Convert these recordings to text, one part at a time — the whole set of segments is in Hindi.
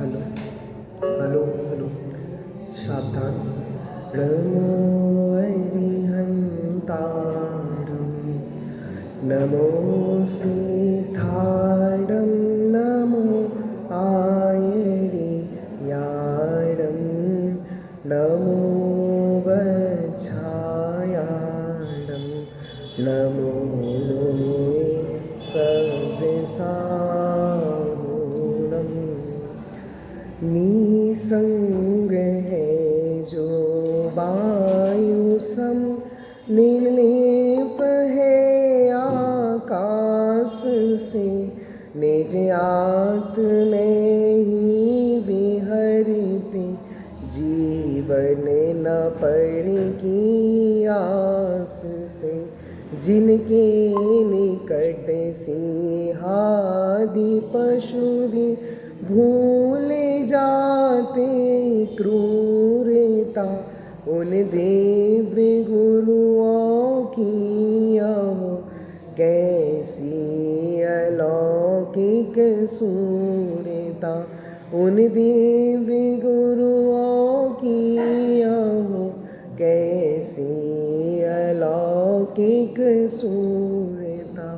हेलो हेलो हेलो, सावधान। नमो अरिहन्तारं, नमो सिद्धारं, नमो आयर्यारं, नमो वच्छायारं, नमो लोये सव्यसारणम्। निसंग है जो वायु सम, निर्लेप है आकाश से, निज आत्म ही विहरते, जीवन न पर की आस से। जिनके निकट सिंहादि पशु भी भूल जाते क्रूरता, उन दिव्य गुरुओं की कैसी अलौकिक सूरता, उन दिव्य गुरुओं की कैसी अलौकिक सूरता।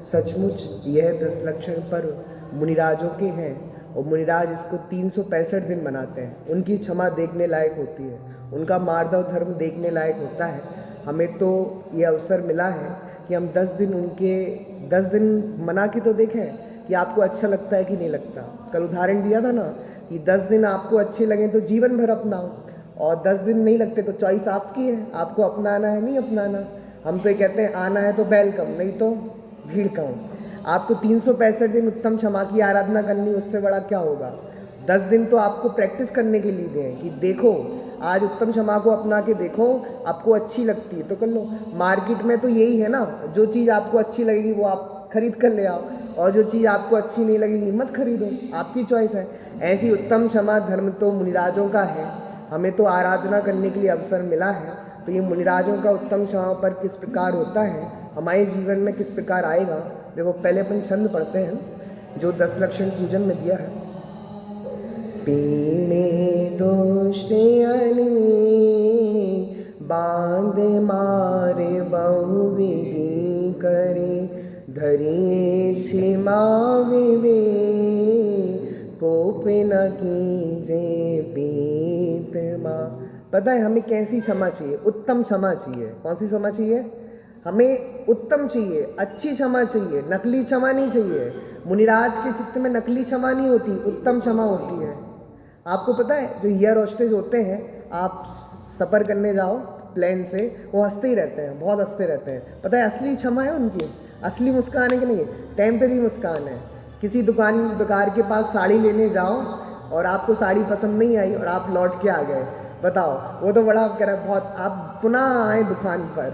सचमुच यह 10 लक्षण पर्व मुनिराजों के हैं और मुनिराज इसको 365 दिन मनाते हैं। उनकी क्षमा देखने लायक होती है, उनका मार्दव धर्म देखने लायक होता है। हमें तो ये अवसर मिला है कि हम 10 दिन उनके 10 दिन मना के तो देखें कि आपको अच्छा लगता है कि नहीं लगता। कल उदाहरण दिया था ना कि 10 दिन आपको अच्छे लगें तो जीवन भर अपनाओ, और 10 दिन नहीं लगते तो चॉइस आपकी है, आपको अपनाना है नहीं अपनाना। हम तो ये कहते हैं आना है तो वेलकम, नहीं तो भीड़ कम। आपको 365 दिन उत्तम क्षमा की आराधना करनी, उससे बड़ा क्या होगा। 10 दिन तो आपको प्रैक्टिस करने के लिए दें कि देखो आज उत्तम क्षमा को अपना के देखो, आपको अच्छी लगती है तो कर लो। मार्केट में तो यही है ना, जो चीज़ आपको अच्छी लगेगी वो आप खरीद कर ले आओ, और जो चीज़ आपको अच्छी नहीं लगेगी मत खरीदो, आपकी चॉइस है। ऐसी उत्तम क्षमा धर्म तो मुनिराजों का है, हमें तो आराधना करने के लिए अवसर मिला है। तो ये मुनिराजों का उत्तम क्षमा पर किस प्रकार होता है, हमारे जीवन में किस प्रकार आएगा। देखो पहले अपन छंद पढ़ते हैं जो 10 लक्षण पूजन में दिया है। पीने दोषने बांध मारे बहुविधि करे, धरिए क्षमा विवे कोप न कीजे प्रीतमा। पता है हमें कैसी क्षमा चाहिए, उत्तम क्षमा चाहिए। कौन सी क्षमा चाहिए, हमें उत्तम चाहिए, अच्छी क्षमा चाहिए, नकली क्षमा नहीं चाहिए। मुनिराज के चित्त में नकली क्षमा नहीं होती, उत्तम क्षमा होती है। आपको पता है जो एयर होस्टेस होते हैं, आप सफ़र करने जाओ प्लेन से, वो हंसते ही रहते हैं, बहुत हंसते रहते हैं। पता है असली क्षमा है उनकी, असली मुस्कान है कि नहीं, टेम्परेरी मुस्कान है। किसी दुकानदार के पास साड़ी लेने जाओ और आपको साड़ी पसंद नहीं आई और आप लौट के आ गए, बताओ वो तो बड़ा कह रहा है बहुत, आप पुनः आए दुकान पर,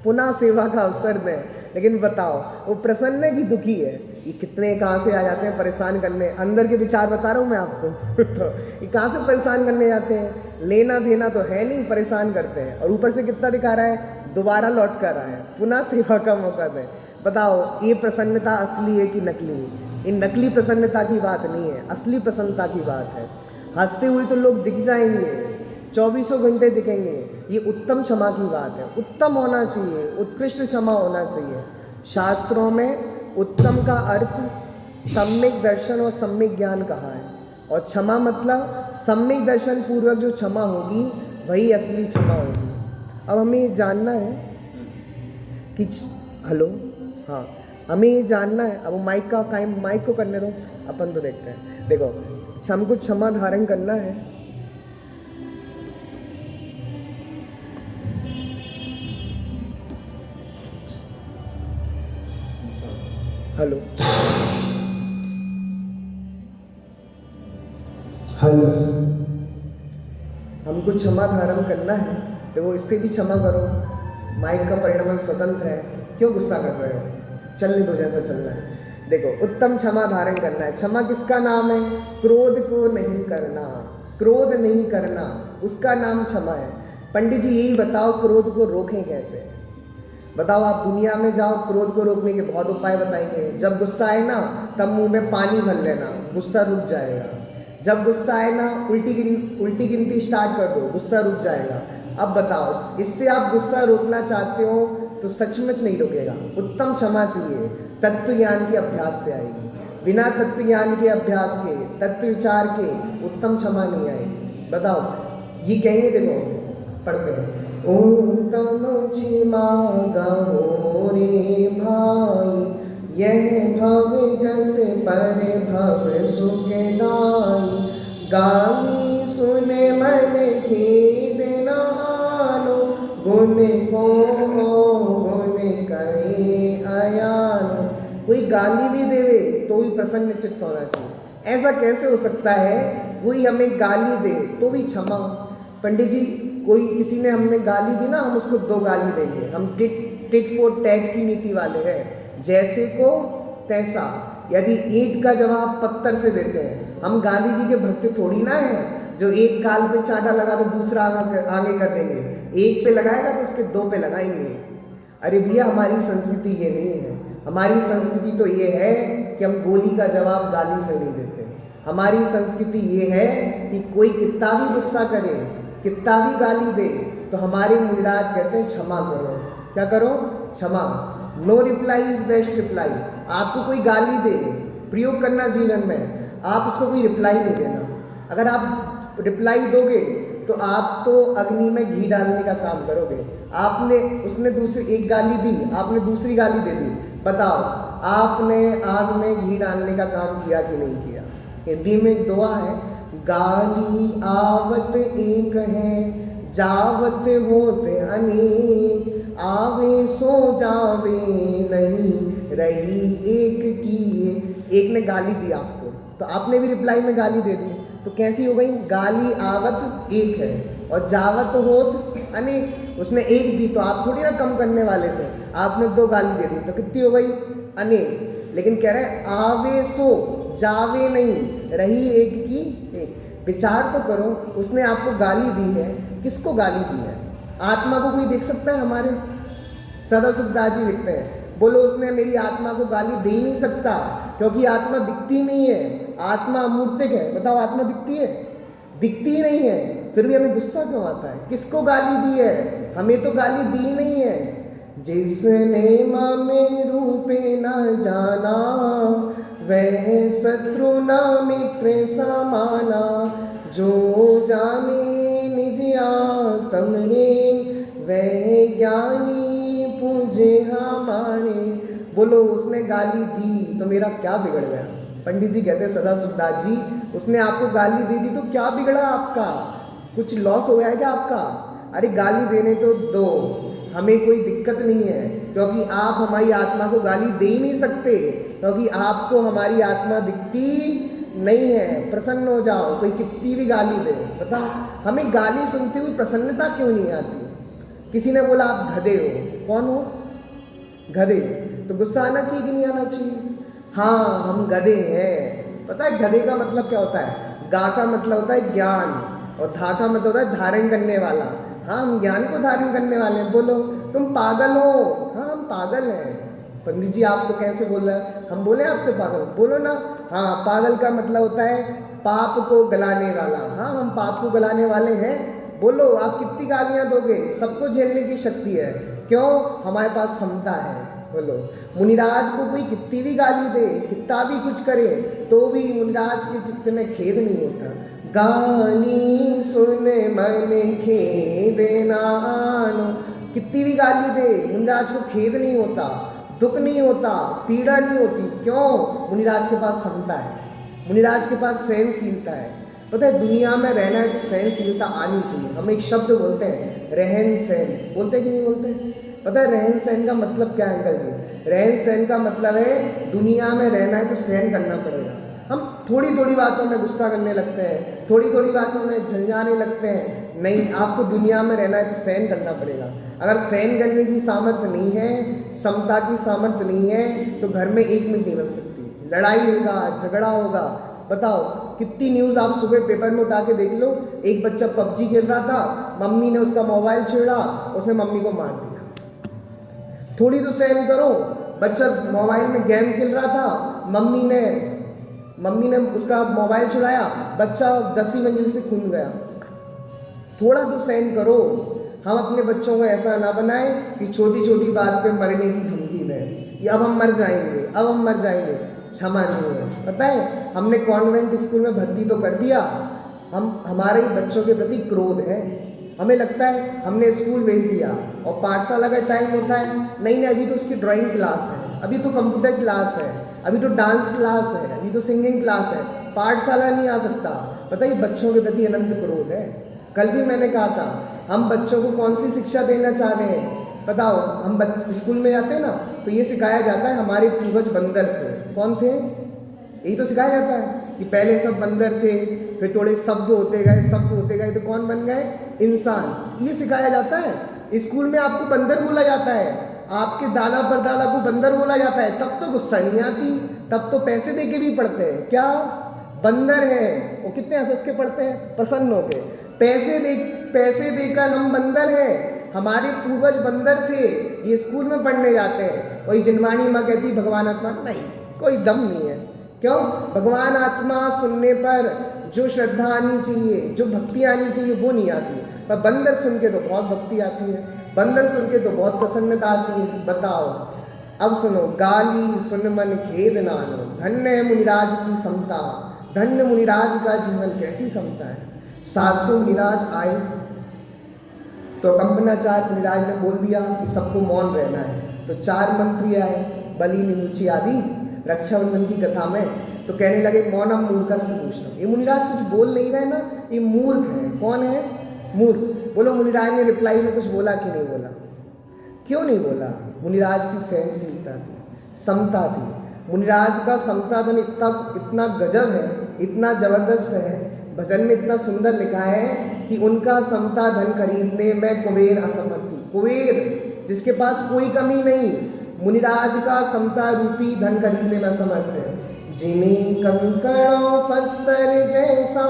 पुनः सेवा का अवसर दें। लेकिन बताओ वो प्रसन्न है कि दुखी है। ये कितने कहाँ से आ जाते हैं परेशान करने, अंदर के विचार बता रहा हूँ मैं आपको तो ये कहाँ से परेशान करने जाते हैं, लेना देना तो है नहीं, परेशान करते हैं। और ऊपर से कितना दिखा रहा है, दोबारा लौट कर आए, पुनः सेवा का मौका दें। बताओ ये प्रसन्नता असली है कि नकली। इन नकली प्रसन्नता की बात नहीं है, असली प्रसन्नता की बात है। हंसते हुए तो लोग दिख जाएंगे, 24 घंटे दिखेंगे, ये उत्तम क्षमा की बात है। उत्तम होना चाहिए, उत्कृष्ट क्षमा होना चाहिए। शास्त्रों में उत्तम का अर्थ सम्यक दर्शन और सम्यक ज्ञान कहा है, और क्षमा मतलब सम्यक दर्शन पूर्वक जो क्षमा होगी वही असली क्षमा होगी। अब हमें ये जानना है कि हेलो, हाँ हमें ये जानना है। अब माइक का टाइम, माइक को करने दो, अपन तो देखते हैं। देखो हमको क्षमा धारण करना है। हेलो हेलो, हमको क्षमा धारण करना है, तो वो इसके भी क्षमा करो। माइक का परिणाम स्वतंत्र है, क्यों गुस्सा कर रहे हो, चलने दो जैसा चलना है। देखो उत्तम क्षमा धारण करना है। क्षमा किसका नाम है, क्रोध को नहीं करना, क्रोध नहीं करना उसका नाम क्षमा है। पंडित जी यही बताओ क्रोध को रोकें कैसे। बताओ आप दुनिया में जाओ, क्रोध को रोकने के बहुत उपाय बताएंगे। जब गुस्सा आए ना तब मुंह में पानी भर लेना, गुस्सा रुक जाएगा। जब गुस्सा आए ना उल्टी गिनती स्टार्ट कर दो, गुस्सा रुक जाएगा। अब बताओ, इससे आप गुस्सा रोकना चाहते हो तो सचमुच नहीं रुकेगा। उत्तम क्षमा चाहिए, तत्व ज्ञान के अभ्यास से आएगी। बिना तत्व ज्ञान के अभ्यास के, तत्व विचार के उत्तम क्षमा नहीं आएगी। बताओ, ये कहेंगे, देखो पढ़ते हैं। उत्तम क्षमा गाओ रे भाई, यह भव जस पर भव सुख दाई। गाली सुने मन खेद न आनो, गुण को गुण कहे अयानो। कोई गाली भी देवे तो भी प्रसन्न चित्त होना चाहिए। ऐसा कैसे हो सकता है, कोई हमें गाली दे तो भी क्षमा। पंडित जी, कोई किसी ने हमने गाली दी ना, हम उसको 2 गाली देंगे। हम टिट फॉर टैट की नीति वाले हैं, जैसे को तैसा। यदि ईंट का जवाब पत्थर से देते हैं, हम गांधी जी के भक्त थोड़ी ना है जो एक गाल पे चांटा लगा तो दूसरा आगे कर देंगे। एक पे लगाएगा तो उसके 2 पे लगाएंगे। अरे भैया, हमारी संस्कृति ये नहीं है। हमारी संस्कृति तो ये है कि हम गोली का जवाब गाली से नहीं देते। हमारी संस्कृति ये है कि कोई कितना भी गुस्सा करे, कितना भी गाली दे, तो हमारे मुनिराज कहते हैं क्षमा करो। क्या करो? क्षमा। No reply is best reply. आपको कोई गाली दे, प्रयोग करना जीवन में, आप उसको कोई रिप्लाई नहीं देना। अगर आप रिप्लाई दोगे तो आप तो अग्नि में घी डालने का काम करोगे। उसने दूसरी एक गाली दी, आपने दूसरी गाली दे दी। बताओ, आपने आग में घी डालने का काम किया कि नहीं किया? हिंदी में एक दुआ है, गाली आवत एक है, जावत होते अनेक। आवे सो जावे नहीं, रही एक की। एक ने गाली दी आपको, तो आपने भी रिप्लाई में गाली दे दी, तो कैसी हो गई? गाली आवत एक है और जावत होत अनेक। उसने एक दी तो आप थोड़ी ना कम करने वाले थे, आपने 2 गाली दे दी, तो कितनी हो गई? अनेक। लेकिन कह रहे हैं आवे सो जावे नहीं, रही एक की एक। विचार तो करो, उसने आपको गाली दी है, किसको गाली दी है? आत्मा को कोई देख सकता है हमारे? सदाशिवदास जी लिखते हैं, बोलो उसने मेरी आत्मा को गाली दे ही नहीं सकता, क्योंकि आत्मा दिखती नहीं है, आत्मा अमूर्तिक है। बताओ, आत्मा दिखती है? दिखती ही नहीं है, फिर भी हमें गुस्सा क्यों आता है? किसको गाली दी है? हमें तो गाली दी नहीं है। जिसने में रूपे न जाना, वह शत्रु न मित्र समाना। जो जाने निज आत्म रे, वह ज्ञानी पूजे हमारे। बोलो, उसने गाली दी तो मेरा क्या बिगड़ गया? पंडित जी कहते हैं, सदाशिवदास जी, उसने आपको गाली दे दी तो क्या बिगड़ा आपका? कुछ लॉस हो गया है क्या आपका? अरे गाली देने तो दो, हमें कोई दिक्कत नहीं है, क्योंकि आप हमारी आत्मा को गाली दे ही नहीं सकते, क्योंकि आपको हमारी आत्मा दिखती नहीं है। प्रसन्न हो जाओ, कोई कितनी भी गाली दे। बताओ, हमें गाली सुनते हुए प्रसन्नता क्यों नहीं आती? किसी ने बोला आप गधे हो। कौन हो? गधे। तो गुस्सा आना चाहिए कि नहीं आना चाहिए? हाँ, हम गधे हैं। पता है गधे का मतलब क्या होता है? गा का मतलब होता है ज्ञान, और धा का मतलब होता है धारण करने वाला। हाँ, हम ज्ञान को धारण करने वाले हैं। बोलो, तुम पागल हो। हाँ, हम पागल हैं। पंडित जी, आप तो कैसे बोल रहे हैं? हम बोले आपसे पागल? बोलो ना। हाँ, पागल का मतलब होता है पाप को गलाने वाला। हाँ, हम पाप को गलाने वाले हैं। बोलो, आप कितनी गालियां दोगे? सबको झेलने की शक्ति है। क्यों? हमारे पास क्षमता है। बोलो, मुनिराज को कोई कितनी भी गाली दे, कितना भी कुछ करे, तो भी मुनिराज के चित्त में खेद नहीं होता। गाली सुन मन खेद नानो। कितनी भी गाली दे, मुनिराज को खेद नहीं होता, दुख नहीं होता, पीड़ा नहीं होती। क्यों? मुनिराज के पास क्षमता है, मुनिराज के पास सहनशीलता है। पता है, दुनिया में रहना है तो सहनशीलता आनी चाहिए। हम एक शब्द बोलते हैं, रहन सहन। बोलते हैं कि नहीं बोलते? पता है रहन सहन का मतलब क्या है अंकल जी? रहन सहन का मतलब है दुनिया में रहना है तो सहन करना पड़ेगा। हम थोड़ी थोड़ी बातों में गुस्सा करने लगते हैं, थोड़ी थोड़ी बातों में झंझाने लगते हैं। नहीं, आपको दुनिया में रहना है तो सहन करना पड़ेगा। अगर सहन करने की सामर्थ्य नहीं है, समता की सामर्थ्य नहीं है, तो घर में 1 मिनट नहीं बन सकती। लड़ाई होगा, झगड़ा होगा। बताओ, कितनी न्यूज़ आप सुबह पेपर में उठा के देख लो। एक बच्चा पबजी खेल रहा था, मम्मी ने उसका मोबाइल छेड़ा, उसने मम्मी को मार दिया। थोड़ी तो सहन करो। बच्चा मोबाइल में गेम खेल रहा था, मम्मी ने मम्मी ने उसका मोबाइल चुराया, बच्चा 10वीं मंजिल से कूद गया। थोड़ा तो सहन करो। हम अपने बच्चों को ऐसा ना बनाएं कि छोटी छोटी बात पे मरने की धमकी दें, कि अब हम मर जाएंगे, अब हम मर जाएंगे। क्षमा नहीं है। पता है, हमने कॉन्वेंट स्कूल में भर्ती तो कर दिया, हमारे ही बच्चों के प्रति क्रोध है। हमें लगता है हमने स्कूल भेज दिया और पाठशाला का टाइम होता है, नहीं नहीं अभी तो उसकी ड्राइंग क्लास है, अभी तो कंप्यूटर क्लास है, अभी तो डांस क्लास है, अभी तो सिंगिंग क्लास है, पाठशाला नहीं आ सकता। पता है बच्चों के प्रति अनंत क्रोध है। कल भी मैंने कहा था, हम बच्चों को कौन सी शिक्षा देना चाह रहे हैं बताओ। हम स्कूल में जाते हैं ना, तो ये सिखाया जाता है हमारे पूर्वज बंदर थे। कौन थे? यही तो सिखाया जाता है कि पहले सब बंदर थे, फिर थोड़े शब्द होते गए तो कौन बन गए? इंसान। ये सिखाया जाता है। स्कूल में आपको बंदर बोला जाता है, आपके दादा परदादा को बंदर बोला जाता है, तब तो गुस्सा नहीं आती, तब तो पैसे दे के भी पढ़ते हैं। क्या बंदर है? वो कितने हंस के पढ़ते हैं, प्रसन्न होके। पैसे देकर हम बंदर हैं। हमारे पूर्वज बंदर थे, ये स्कूल में पढ़ने जाते हैं। वही जिनवाणी माँ कहती भगवान आत्मा, नहीं, कोई दम नहीं है। क्यों? भगवान आत्मा सुनने पर जो श्रद्धा आनी चाहिए, जो भक्ति आनी चाहिए, वो नहीं आती। पर बंदर सुन के तो बहुत भक्ति आती है, बंदर सुन के तो बहुत प्रसन्नता आती है। बताओ। अब सुनो, गाली सुन मन खेद नानो, धन्य है मुनिराज की समता। धन्य मुनिराज का जीवन, कैसी समता है। 700 मुनिराज आए तो कंपनाचार्य मुनिराज ने बोल दिया कि सबको मौन रहना है। तो 4 मंत्री आए, बलि निमुची आदि, रक्षाबंधन की कथा में। तो कहने लगे मौनम मूर्खस्य पूषणम। ये मुनिराज कुछ बोल नहीं रहे ना, ये मूर्ख है। कौन है? मूर्ख। बोलो मुनिराज ने रिप्लाई में कुछ बोला कि नहीं बोला? क्यों नहीं बोला? मुनिराज की सहनशीलता थी, समता थी। मुनिराज का समता धन इतना गजब है, इतना जबरदस्त है। भजन में इतना सुंदर लिखा है कि उनका समता धन खरीदने में कुबेर असमर्थ थी। कुबेर जिसके पास कोई कमी नहीं, मुनिराज का समता रूपी धन खरीदने में असमर्थ है। जिन्हें कंकड़ों पत्थर जैसा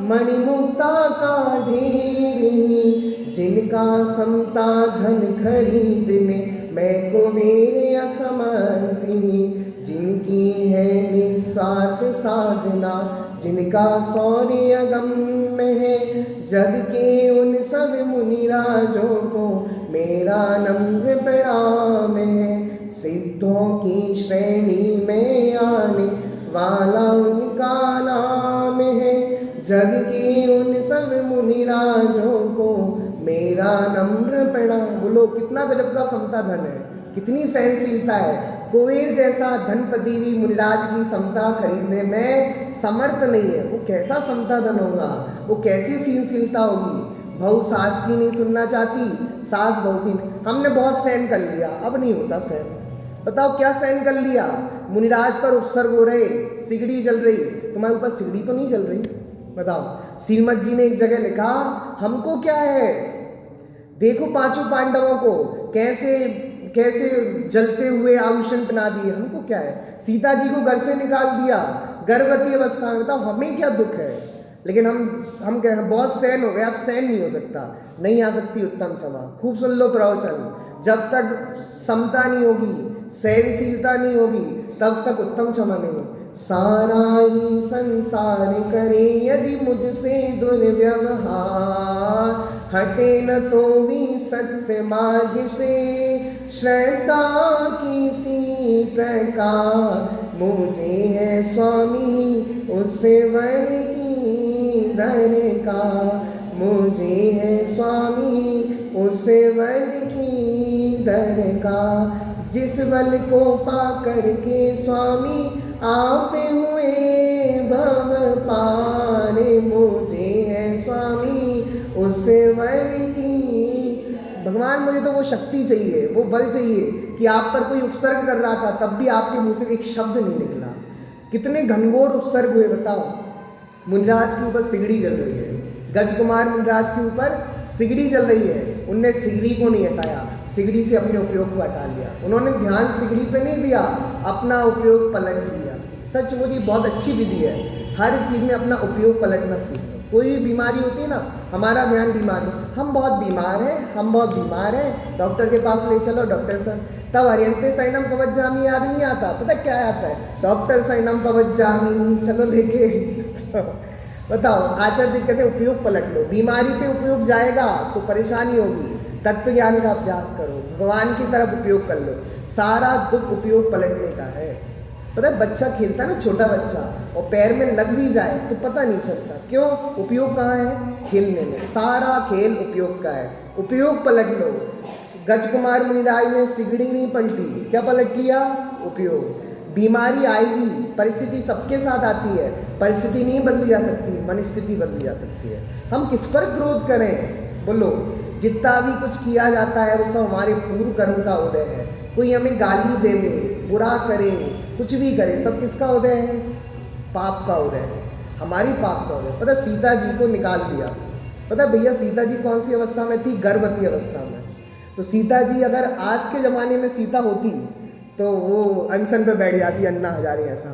मणिमुक्ता का ढेर, जिनका समता धन खरीदने में कुबेर असमर्थी, जिनकी है निस्वार्थ साधना, जिनका शौर्य अगम्य है, जग के उन सब मुनिराजों को मेरा नम्र प्रणाम है। सिद्धों की श्रेणी में आने वाला उनका नाम है, जग के उन सब मुनिराजों को मेरा नम्र प्रणाम। बोलो कितना गजब का समता धन है, कितनी सहनशीलता है। कुबेर जैसा धनपति भी मुनिराज की समता खरीदने में समर्थ नहीं है। वो कैसा समता धन होगा, वो कैसी सहनशीलता होगी। बहू सास की नहीं सुनना चाहती, सास बहू की नहीं। हमने बहुत सहन कर लिया, अब नहीं होता सहन। बताओ क्या सहन कर लिया? मुनिराज पर उपसर्ग हो रहे, सिगड़ी जल रही, तुम्हारे ऊपर सिगड़ी तो नहीं जल रही? बताओ। श्रीमद जी ने एक जगह लिखा, हमको क्या है, देखो 5 पांडवों को कैसे जलते हुए आभूषण पहना दिए, हमको क्या है। सीता जी को घर से निकाल दिया गर्भवती अवस्था में, बताओ हमें क्या दुख है। लेकिन हम कह बहुत सहन हो गए, अब सहन नहीं हो सकता, नहीं आ सकती उत्तम क्षमा। खूब सुन लो प्रवचन, जब तक समता नहीं होगी, सहनशीलता नहीं होगी, तब तक उत्तम क्षमा नहीं। सारा ही संसार करे यदि मुझसे दुर्व्यवहार, हटे न तो भी सत्य मार्ग से श्रद्धा किसी प्रकार। मुझे है स्वामी उस वर की दरकार, मुझे है स्वामी उस वर की दरकार। जिस बल को पा करके स्वामी आप हुए भव पारे, मुझे है स्वामी उस वर की। भगवान मुझे तो वो शक्ति चाहिए, वो बल चाहिए कि आप पर कोई उपसर्ग कर रहा था तब भी आपके मुंह से एक शब्द नहीं निकला। कितने घनघोर उपसर्ग हुए बताओ। मुनिराज के ऊपर सिगड़ी जल रही है, गजकुमार मुनिराज के ऊपर सिगड़ी जल रही है, उनने सिगड़ी को नहीं हटाया, सिगड़ी से अपने उपयोग को हटा लिया। उन्होंने ध्यान सिगड़ी पे नहीं दिया, अपना उपयोग पलट लिया। सचमुच ये बहुत अच्छी विधि है, हर चीज़ में अपना उपयोग पलटना सीखो। कोई भी बीमारी होती है ना, हमारा ध्यान बीमारी, हम बहुत बीमार हैं, डॉक्टर के पास ले चलो, डॉक्टर साहब तब हरियंते शरणम पवज्जामि याद नहीं आता, पता क्या आता है? डॉक्टर शरणम पवज्जामि, चलो लेके तो बताओ, आचार्य जी कहते हैं उपयोग पलट लो। बीमारी पे उपयोग जाएगा तो परेशानी होगी, तत्व ज्ञान का अभ्यास करो, भगवान की तरफ उपयोग कर लो, सारा दुख उपयोग पलटने का है। पता है बच्चा खेलता है ना, छोटा बच्चा, और पैर में लग भी जाए तो पता नहीं चलता, क्यों? उपयोग कहाँ है? खेलने में। सारा खेल उपयोग का है, उपयोग पलट लो। गजकुमार मुनिराज ने सिगड़ी नहीं पलटी, क्या पलट लिया? उपयोग। बीमारी आएगी, परिस्थिति सबके साथ आती है, परिस्थिति नहीं बदली जा सकती, मनस्थिति बदली जा सकती है। हम किस पर क्रोध करें? बोलो, जितना भी कुछ किया जाता है वो सब हमारे पूर्व कर्म का उदय है। कोई हमें गाली देवे, बुरा करे, कुछ भी करे, सब किसका उदय है? पाप का उदय है, हमारी पाप का उदय। पता सीता जी को निकाल दिया, पता भैया सीता जी कौन सी अवस्था में थी? गर्भवती अवस्था में। तो सीता जी अगर आज के ज़माने में सीता होती तो वो अनशन पे बैठ जाती, अन्ना हजारे ऐसा,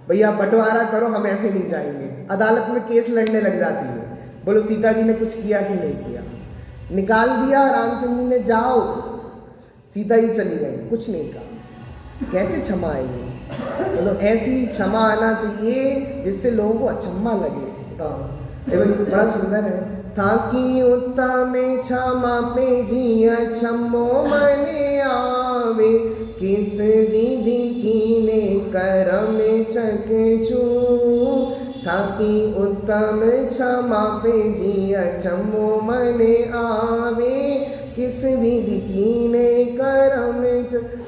भैया बंटवारा करो, हम ऐसे नहीं जाएंगे, अदालत में केस लड़ने लग जाती है। बोलो सीता जी ने कुछ किया कि नहीं किया? निकाल दिया रामचंद्र जी ने, जाओ, सीता जी चली गई, कुछ नहीं कहा। कैसे क्षमा आएगी? बोलो ऐसी क्षमा आना चाहिए जिससे लोगों को अचंभा लगे। बताओ, बड़ा सुंदर है। ताकि उत्तम क्षमा पे जी अचंभो मने आवे, किस विधि कीने करम चकचू। ताकि उत्तम क्षमा पे जी अचंभो मने आवे, किस विधि कीने करम।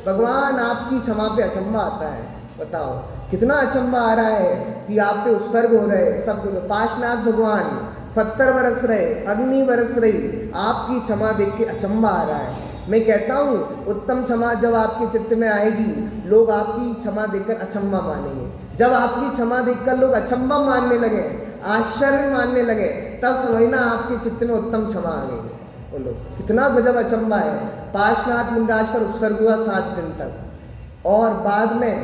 भगवान आपकी क्षमा पे अचंभा आता है। बताओ कितना अचंभा आ रहा है कि आप पे उत्सर्ग हो रहे, सब पाशनाथ भगवान पत्थर बरस रहे, अग्नि बरस रही, आपकी क्षमा देख के अचंभा आ रहा है। मैं कहता हूँ उत्तम क्षमा जब आपके चित्त में आएगी, लोग आपकी क्षमा देखकर अचंभा मानेंगे। जब आपकी क्षमा देखकर लोग अचंभा मानने लगे, आश्चर्य मानने लगे, तब समझना आपके चित्त में उत्तम क्षमा आ गई। बोलो कितना गजब अचंभा है। पाशनाथ मुनिराज पर उपसर्ग हुआ 7 दिन तक, और बाद में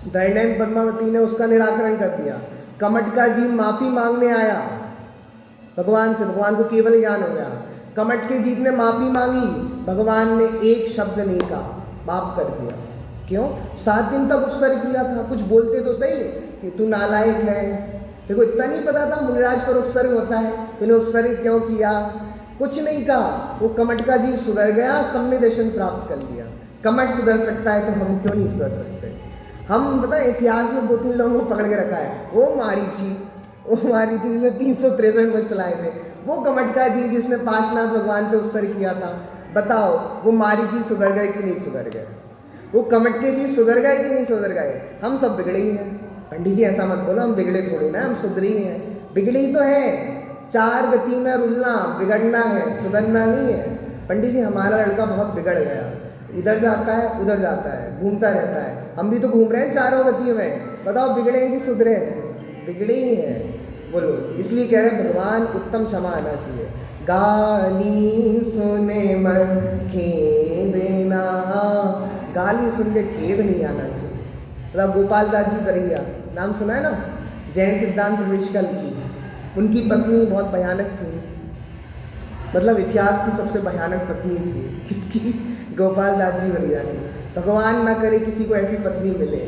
दैनैन पद्मावती ने उसका निराकरण कर दिया। कमटका जी माफी मांगने आया भगवान से, भगवान को केवल ज्ञान हो गया। कमटके जी ने माफी मांगी, भगवान ने एक शब्द नहीं कहा, माफ कर दिया। क्यों? 7 दिन तक उपसर्ग किया था। कुछ बोलते तो सही कि तू नालायक है, तेरे को इतना नहीं पता था मुनिराज पर उपसर्ग होता है, तूने उपसर्ग क्यों किया? कुछ नहीं कहा। वो कमटका जी सुधर गया, सम्य दर्शन प्राप्त कर लिया। कमट सुधर सकता है तो हम क्यों नहीं सुधर सकते? हम पता है इतिहास में 2-3 लोगों को पकड़ के रखा है। वो मारीची जिसे 363 में चलाए थे, वो कमटका जी जिसने पाशनाथ भगवान पे उपसर्ग किया था। बताओ वो मारीची सुधर गए कि नहीं सुधर गए? वो कमटके जी सुधर गए कि नहीं सुधर गए? हम सब बिगड़े ही हैं। पंडित जी ऐसा मत बोलो, हम बिगड़े थोड़ी ना, हम सुधरे ही हैं। बिगड़े ही तो है, 4 गति में रुलना, बिगड़ना है, सुधरना नहीं है। पंडित जी हमारा लड़का बहुत बिगड़ गया, इधर जाता है उधर जाता है, घूमता रहता है। हम भी तो घूम रहे हैं चारों गतियों में। बताओ बिगड़े हैं कि सुधरे हैं? बिगड़े ही हैं। बोलो इसलिए कह रहे भगवान उत्तम क्षमा आना चाहिए। गाली सुने मन खेद ना, गाली सुन के खेद नहीं आना चाहिए। मतलब गोपाल दास जी करैया नाम सुना है ना, जैन सिद्धांत प्रवेशकल की, उनकी पत्नी बहुत भयानक थी, मतलब इतिहास की सबसे भयानक पत्नी थी। किसकी? गोपाल दास जी करैया की। भगवान ना करे किसी को ऐसी पत्नी मिले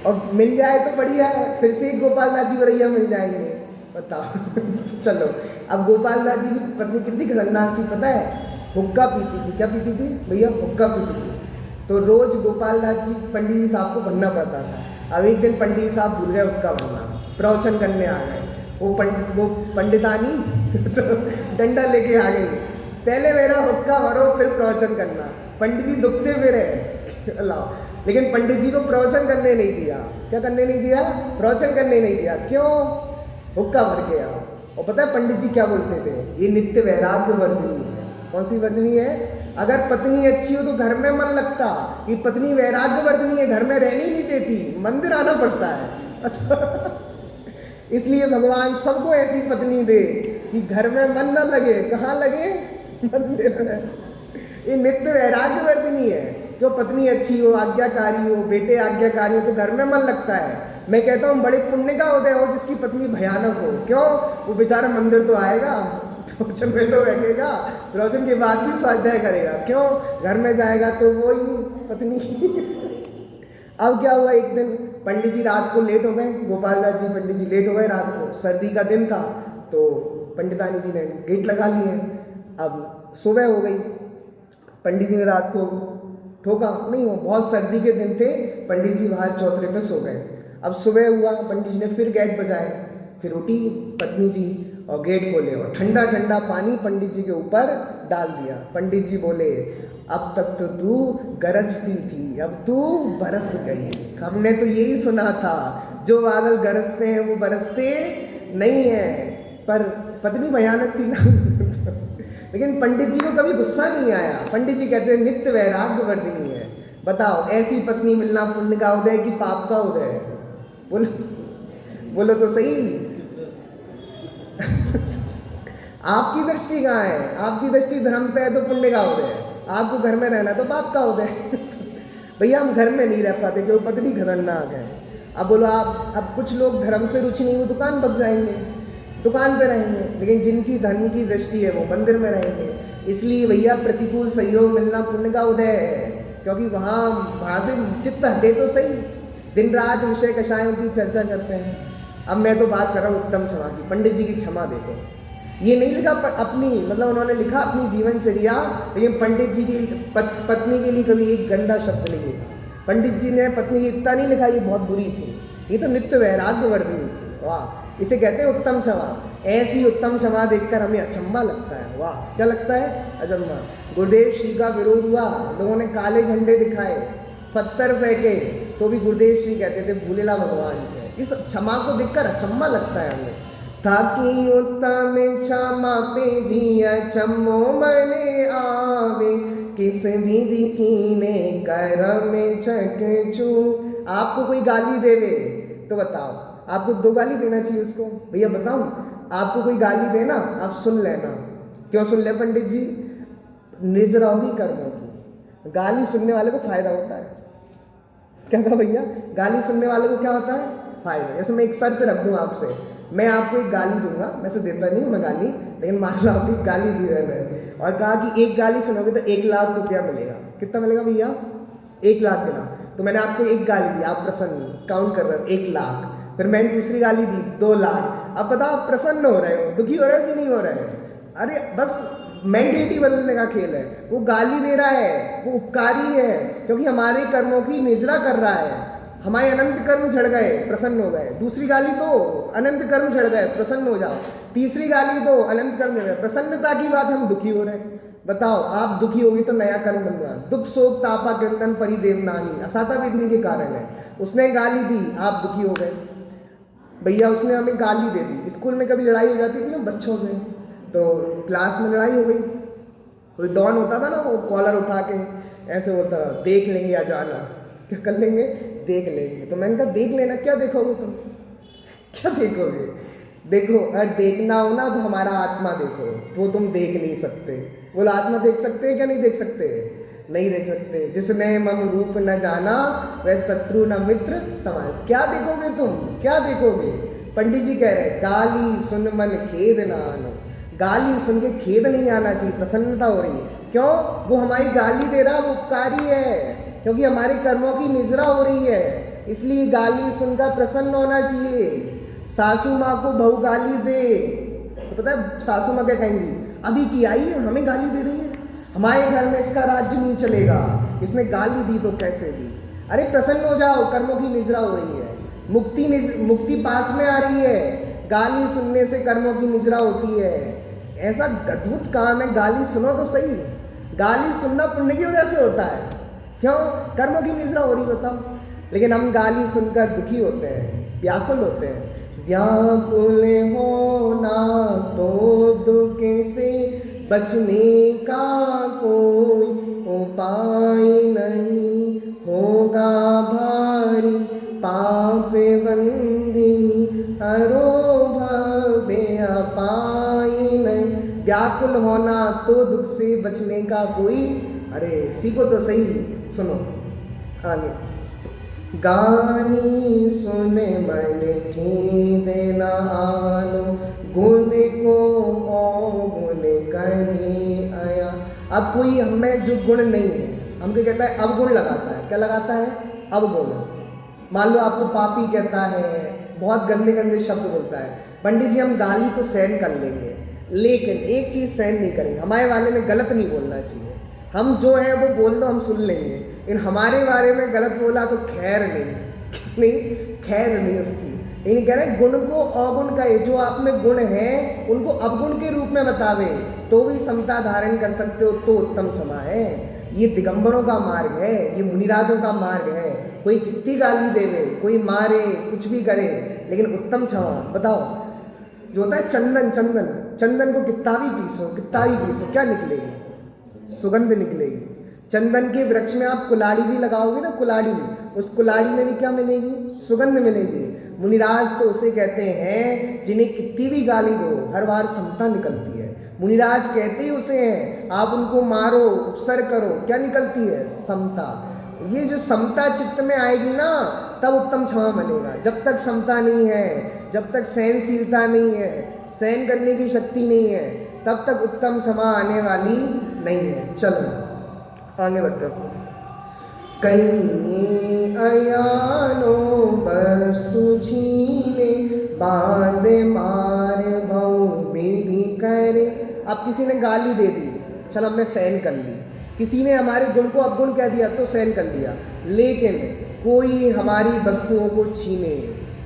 और मिल जाए तो बढ़िया है, फिर से गोपाल दास जी करैया मिल जाएंगे। बताओ चलो, अब गोपाल दास जी की पत्नी कितनी खतरनाक थी पता है? हुक्का पीती थी। क्या पीती थी भैया? हुक्का पीती थी। तो रोज गोपाल दास जी पंडित जी साहब को बनना पड़ता था। अब एक दिन पंडित जी साहब भूल गए हुक्का बनना, प्रवचन करने आ गए। वो पंडितानी तो डंडा लेके आ गई, पहले मेरा हुक्का भरो फिर प्रवचन करना। पंडित जी दुखते हुए रहे अल्लाह, लेकिन पंडित जी को प्रवचन करने नहीं दिया। क्या करने नहीं दिया? प्रवचन करने नहीं दिया। क्यों? हुक्का भर गया। और पता है पंडित जी क्या बोलते थे? ये नित्य वैराग्य वर्धनी है। कौन सी वर्धनी है? अगर पत्नी अच्छी हो तो घर में मन लगता, ये पत्नी वैराग्य वर्धनी है, घर में रहने नहीं देती, मंदिर आना पड़ता है इसलिए भगवान सबको ऐसी पत्नी दे कि घर में मन न लगे। कहाँ लगे? मंदिर में। ये नित्य वैराग्य वर्धनी है। जो पत्नी अच्छी हो, आज्ञाकारी हो, बेटे आज्ञाकारी हो तो घर में मन लगता है। मैं कहता हूँ बड़े पुण्य का उदय हो जिसकी पत्नी भयानक हो। क्यों? वो बेचारा मंदिर तो आएगा प्रवचन में तो बैठेगा, प्रवचन के बाद भी स्वाध्याय करेगा। क्यों? घर में जाएगा तो वही पत्नी। अब क्या हुआ, एक दिन पंडित जी रात को लेट हो गए, गोपाल दास जी पंडित जी लेट हो गए रात को, सर्दी का दिन था, तो पंडितानी जी ने गेट लगा लिए। अब सुबह हो गई, पंडित जी ने रात को ठोका नहीं, वो बहुत सर्दी के दिन थे, पंडित जी बाहर चौतरे पे सो गए। अब सुबह हुआ, पंडित जी ने फिर गेट बजाए, फिर उठी पत्नी जी और गेट खोले और ठंडा ठंडा पानी पंडित जी के ऊपर डाल दिया। पंडित जी बोले, अब तक तो तू गरजती थी, अब तू बरस गई। हमने तो यही सुना था, जो बादल गरजते हैं वो बरसते नहीं है, पर पत्नी भयानक थी ना। लेकिन पंडित जी को कभी गुस्सा नहीं आया। पंडित जी कहते हैं नित्य वैराग्य वर्धिनी है। बताओ, ऐसी पत्नी मिलना पुण्य का उदय कि पाप का उदय? बोलो बोलो तो सही। आपकी दृष्टि कहाँ है? आपकी दृष्टि धर्म पे है तो पुण्य का उदय है, आपको घर में रहना तो पाप का उदय। भैया हम घर में नहीं रह पाते क्योंकि पत्नी खतरनाक है। अब बोलो आप, अब कुछ लोग धर्म से रुचि नहीं, वो दुकान बच जाएंगे, दुकान पे रहेंगे, लेकिन जिनकी धर्म की दृष्टि है वो मंदिर में रहेंगे। इसलिए भैया प्रतिकूल सहयोग मिलना पुण्य का उदय है, क्योंकि वहाँ से चित्त हटे तो सही। दिन रात विषय कषायों की चर्चा करते हैं। अब मैं तो बात कर रहा हूँ उत्तम क्षमा की। पंडित जी की क्षमा देखो, ये नहीं लिखा अपनी, मतलब उन्होंने लिखा अपनी जीवनचर्या, लेकिन पंडित जी की पत्नी के लिए कभी एक गंदा शब्द नहीं लिखा। पंडित जी ने पत्नी की इतना नहीं लिखा ये बहुत बुरी थी, ये तो नित्य वैराग्य वर्धिनी थी। वाह, इसे कहते हैं उत्तम क्षमा। ऐसी उत्तम क्षमा देखकर हमें अचंभा लगता है। वाह, क्या लगता है? अचंभा। गुरुदेव श्री का विरोध हुआ, लोगों ने काले झंडे दिखाए, पत्थर फेंके, तो भी गुरुदेव श्री कहते थे भूलेला भगवान से। इस क्षमा को देखकर अचंभा लगता है हमें। ताकि उत्तम क्षमा पे जी अचंभो मने आवे, किस विधि कीने कर्म चकचू। आपको कोई गाली देवे तो बताओ, आपको 2 गाली देना चाहिए उसको? भैया बताऊं, आपको कोई गाली देना, आप सुन लेना। क्यों सुन ले पंडित जी? निर्जरा होगी कर्मों की। गाली सुनने वाले को फायदा होता है। क्या कहा भैया? गाली सुनने वाले को क्या होता है? फायदा। जैसे मैं एक शर्त रख दूं आपसे, मैं आपको एक गाली दूंगा, वैसे देता नहीं हूँ मैं गाली, लेकिन मान लो आपको एक गाली दी मैंने और कहा कि एक गाली सुनोगे तो 1 लाख रुपया मिलेगा। कितना मिलेगा भैया? 1 लाख देना। तो मैंने आपको एक गाली दी, आप प्रसन्न, काउंट कर रहे हो 1 लाख। फिर मैंने दूसरी गाली दी 2 लाख। अब बताओ आप प्रसन्न हो रहे हो, दुखी हो रहे हो कि नहीं हो रहे हो? अरे बस मेंटेलिटी बदलने का खेल है। वो गाली दे रहा है, वो उपकारी है, क्योंकि हमारे कर्मों की निजरा कर रहा है। हमारे अनंत कर्म झड़ गए, प्रसन्न हो गए। दूसरी गाली दो, अनंत कर्म झड़ गए, प्रसन्न हो जाओ। तीसरी गाली दो, अनंत कर्म झड़ गए, प्रसन्नता की बात, हम दुखी हो रहे हैं। बताओ, आप दुखी होगी तो नया कर्म बन रहा। दुख शोक तापा क्रंदन परिदेव नानी, असाता वेदनी के कारण है। उसने गाली दी, आप दुखी हो गए। भैया उसने हमें गाली दे दी। स्कूल में कभी लड़ाई हो जाती थी ना बच्चों से, तो क्लास में लड़ाई हो गई, कोई डॉन होता था ना, वो कॉलर उठा के ऐसे होता, देख लेंगे या जाना, क्या कर लेंगे? देख लेंगे। तो मैंने कहा देख लेना, क्या देखोगे तुम? क्या देखोगे? देखो, अगर देखना हो ना तो हमारा आत्मा देखो, तो तुम देख नहीं सकते। बोलो आत्मा देख सकते हैं क्या नहीं देख सकते? नहीं देख सकते। जिसने मम रूप न जाना वह शत्रु न मित्र समान। क्या देखोगे तुम? क्या देखोगे? पंडित जी कह रहे गाली सुन मन खेद न आनो। गाली सुन के खेद नहीं आना चाहिए, प्रसन्नता हो रही है। क्यों? वो हमारी गाली दे रहा, वो उपकारी है, क्योंकि हमारे कर्मों की निजरा हो रही है। इसलिए गाली सुनकर प्रसन्न होना चाहिए। सासू माँ को बहू गाली दे तो पता है सासू माँ क्या कहेंगी? अभी की आई है, हमें गाली दे रही है, हमारे घर में इसका राज्य नहीं चलेगा, इसने गाली दी तो कैसे दी? अरे प्रसन्न हो जाओ, कर्मों की निजरा हो रही है, मुक्ति पास में आ रही है। गाली सुनने से कर्मों की निजरा होती है। ऐसा अद्भुत काम है, गाली सुनो तो सही। गाली सुनना पुण्य की वजह से होता है। क्यों? कर्मों की निजरा हो रही, बताओ। लेकिन हम गाली सुनकर दुखी होते हैं, व्याकुल होते हैं। व्याकुल होना तो दुख से बचने का कोई उपाय नहीं, होगा भारी पाप बंदी हरो भव्य अपाय नहीं। व्याकुल होना तो दुख से बचने का कोई, अरे सीखो तो सही, सुनो आगे। गानी सुन मन खेद न आनो, गुण को अब कोई हमें जो गुण नहीं है, हमको कहता है अवगुण लगाता है। क्या लगाता है? अवगुण। मान लो आपको पापी कहता है, बहुत गंदे गंदे शब्द बोलता है। पंडित जी हम गाली तो सहन कर लेंगे, लेकिन एक चीज़ सहन नहीं करेंगे, हमारे बारे में गलत नहीं बोलना चाहिए। हम जो है वो बोल दो, हम सुन लेंगे, लेकिन हमारे बारे में गलत बोला तो खैर नहीं खैर नहीं उसकी। लेकिन कह रहे हैं गुण को अवगुण कहे, जो आप में गुण है उनको अवगुण के रूप में बतावे तो भी समता धारण कर सकते हो, तो उत्तम क्षमा है। ये दिगंबरों का मार्ग है, ये मुनिराजों का मार्ग है। कोई कितनी गाली देवे, कोई मारे, कुछ भी करे, लेकिन उत्तम क्षमा। बताओ, जो होता है चंदन को कितना भी पीसो क्या निकलेगी? सुगंध निकलेगी। चंदन के वृक्ष में आप कुल्हाड़ी भी लगाओगे ना, कुल्हाड़ी, उस कुल्हाड़ी में भी क्या मिलेगी? सुगंध मिलेगी। मुनिराज तो उसे कहते हैं जिन्हें कितनी भी गाली दो हर बार समता निकलती है। मुनिराज कहते ही उसे हैं, आप उनको मारो, उपसर्ग करो, क्या निकलती है? समता। ये जो समता चित्त में आएगी ना, तब उत्तम क्षमा बनेगा। जब तक समता नहीं है, जब तक सहनशीलता नहीं है, सहन करने की शक्ति नहीं है, तब तक उत्तम क्षमा आने वाली नहीं है। चलो आगे बढ़ते। कहीं अयानो वस्तु छीने, बांधे मार भऊ विधि करे। अब किसी ने गाली दे दी, चल हमने सहन कर ली। किसी ने हमारे गुण को अवगुण कह दिया तो सहन कर लिया। लेकिन कोई हमारी वस्तुओं को छीने,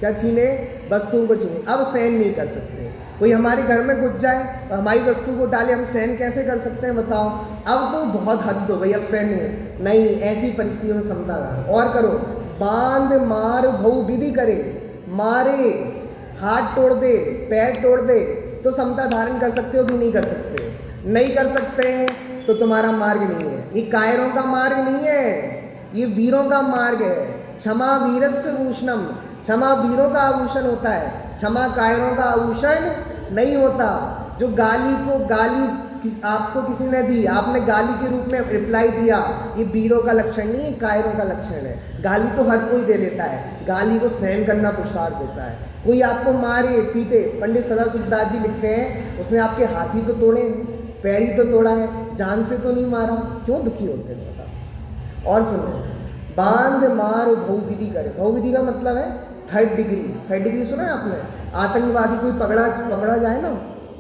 क्या छीने? वस्तुओं को छीने, अब सहन नहीं कर सकते। कोई हमारे घर में घुस जाए और हमारी वस्तु को डाले, हम सहन कैसे कर सकते हैं? बताओ। अब तो बहुत हद हो गई, अब सहन नहीं। ऐसी परिस्थितियों में समता और करो। बांध मार भऊ विधि करे, मारे, हाथ तोड़ दे, पैर तोड़ दे, तो समता धारण कर सकते हो कि नहीं कर सकते? नहीं कर सकते हैं तो तुम्हारा मार्ग नहीं है। ये कायरों का मार्ग नहीं है, ये वीरों का मार्ग है। क्षमा वीरस्य भूषणम, क्षमा वीरों का आभूषण होता है, क्षमा कायरों का आभूषण नहीं होता। जो आपको किसी ने दी, आपने गाली के रूप में रिप्लाई दिया, ये वीरों का लक्षण नहीं है, कायरों का लक्षण है। गाली तो हर कोई दे लेता है, गाली को सहन करना पुरुषार्थ होता है। कोई आपको मारे पीटे, पंडित सदाशिवदास जी लिखते हैं, उसने आपके हाथ ही तो तोड़े हैं, पैर ही तो तोड़ा है, जान से तो नहीं मारा, क्यों दुखी होते हैं? बताओ। और सुनो, बांध मार भऊ विधि करे। भऊ विधि का मतलब है थर्ड डिग्री सुना है आपने? आतंकवादी कोई पकड़ा जाए ना,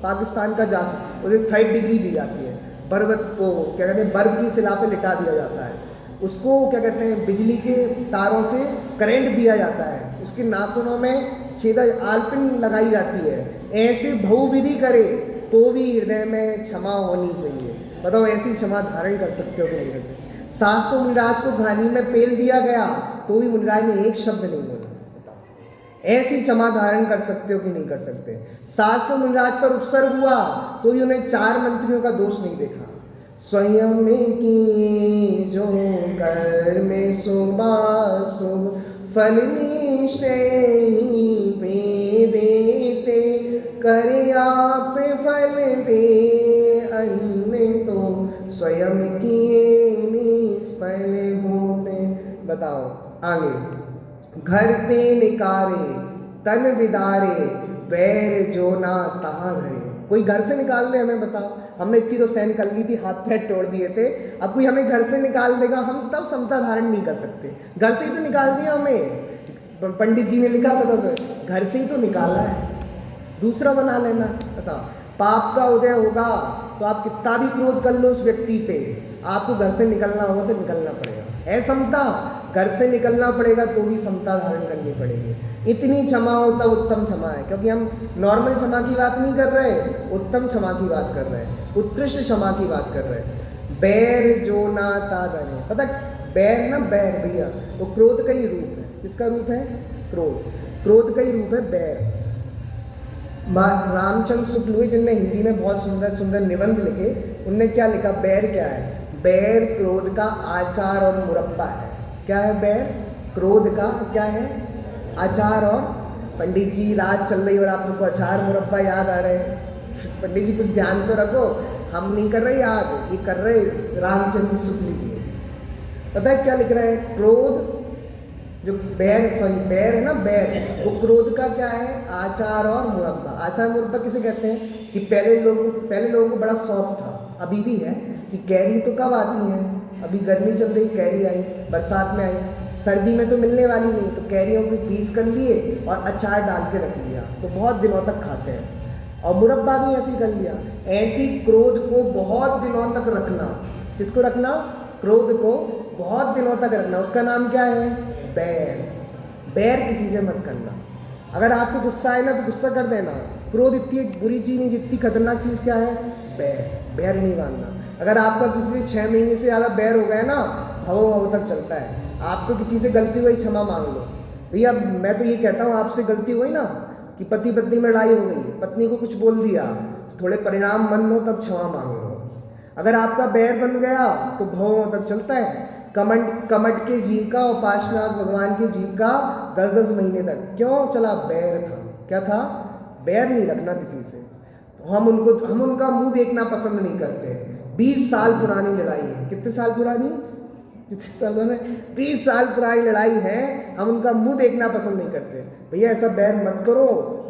पाकिस्तान का जासूस, उसे थर्ड डिग्री दी जाती है। बर्फ को क्या कहते हैं, बर्फ की शिला पे लिटा दिया जाता है। उसको क्या कहते हैं, बिजली के तारों से करंट दिया जाता है, उसके नाखूनों में छेदा आलपिन लगाई जाती है। ऐसे भऊ विधि करे तो भी हृदय में क्षमा होनी चाहिए। बताओ, ऐसी क्षमा धारण कर सकते हो कि नहीं कर सकते? 700 मुनिराज को घानी में पेल दिया गया तो भी मुनिराज ने एक शब्द नहीं बोला। ऐसी क्षमा धारण कर सकते हो कि नहीं कर सकते? 700 मुनिराज पर उपसर्ग हुआ तो भी उन्हें 4 मंत्रियों का दोष नहीं देखा। स्वयं की जो कर में शुभाशुभ फल निश्चय देते, करे आप फल दे अन्य तो स्वयं किए निष्फल होते। बताओ आगे। घर पे निकारे तन विदारे, बैर जो ना तहाँ घरे। कोई घर से निकाल दे हमें, बताओ, हमने इतनी तो सहन कर ली थी, हाथ पैर तोड़ दिए थे, अब कोई हमें घर से निकाल देगा, हम तब समता धारण नहीं कर सकते। घर से ही तो निकाल दिया हमें, पंडित जी ने लिखा सदा, घर से ही तो निकाला है, दूसरा बना लेना। बताओ, पाप का उदय होगा तो आप कितना भी क्रोध कर लो उस व्यक्ति पे, आपको घर से निकलना होगा तो निकलना पड़ेगा। समता, घर से निकलना पड़ेगा तो भी समता धारण करनी पड़ेगी। इतनी क्षमा हो तब उत्तम क्षमा है, क्योंकि हम नॉर्मल क्षमा की बात नहीं कर रहे, उत्तम क्षमा की बात कर रहे हैं, उत्कृष्ट क्षमा की बात कर रहे हैं। बैर जो ना तादरे, पता बैर ना, बैर भैया वो क्रोध का ही रूप है। किसका रूप है? क्रोध का ही रूप है बैर। रामचंद्र शुक्ल हुए जिनने हिंदी में बहुत सुंदर सुंदर निबंध लिखे, उनने क्या लिखा? बैर क्या है? बैर क्रोध का आचार और मुरब्बा है। क्या है बैर? क्रोध का क्या है? आचार। और पंडित जी रात चल रही और आपको अचार मुरब्बा याद आ रहे हैं, पंडित जी कुछ ध्यान तो रखो, हम नहीं कर रहे याद, ये कर रहे रामचंद्र शुक्ल जी। पता है क्या लिख रहे हैं? क्रोध जो बैर है ना, बैर वो क्रोध का क्या है? आचार और मुरब्बा। आचार मुरब्बा किसे कहते हैं? कि पहले लोगों को बड़ा शौक था, अभी भी है कि कैरी तो कब आती है, अभी गर्मी चल रही, कैरी आई, बरसात में आई, सर्दी में तो मिलने वाली नहीं, तो कैरियों को पीस कर लिए और अचार डाल के रख लिया, तो बहुत दिनों तक खाते हैं। और मुरब्बा भी ऐसे ही कर लिया। ऐसी क्रोध को बहुत दिनों तक रखना, किसको रखना? क्रोध को बहुत दिनों तक रखना, उसका नाम क्या है? बैर। बैर किसी से मत करना। अगर आपको गुस्सा आए ना तो गुस्सा कर देना। क्रोध इतनी एक बुरी चीज़ नहीं जितनी खतरनाक चीज़ क्या है? बैर। बैर नहीं मानना। अगर आपका किसी से 6 महीने से ज़्यादा बैर हो गया ना, हवा तक चलता है। आपको किसी से गलती हुई, क्षमा मांग लो। भैया मैं तो ये कहता हूँ, आपसे गलती हुई ना कि पति पत्नी में लड़ाई हो गई, पत्नी को कुछ बोल दिया, तो थोड़े परिणाम मन हो तब क्षमा मांग लो। अगर आपका बैर बन गया तो भवों तक चलता है। कमट के जीव का और पार्श्वनाथ भगवान के जीव का 10-10 महीने तक क्यों चला? बैर था। क्या था? बैर नहीं रखना किसी से। हम उनका मुंह देखना पसंद नहीं करते। 20 साल पुरानी लड़ाई है। कितने साल पुरानी? कितने साल पुरानी? 20 साल पुरानी लड़ाई है, हम उनका मुंह देखना पसंद नहीं करते। भैया ऐसा बैर मत करो,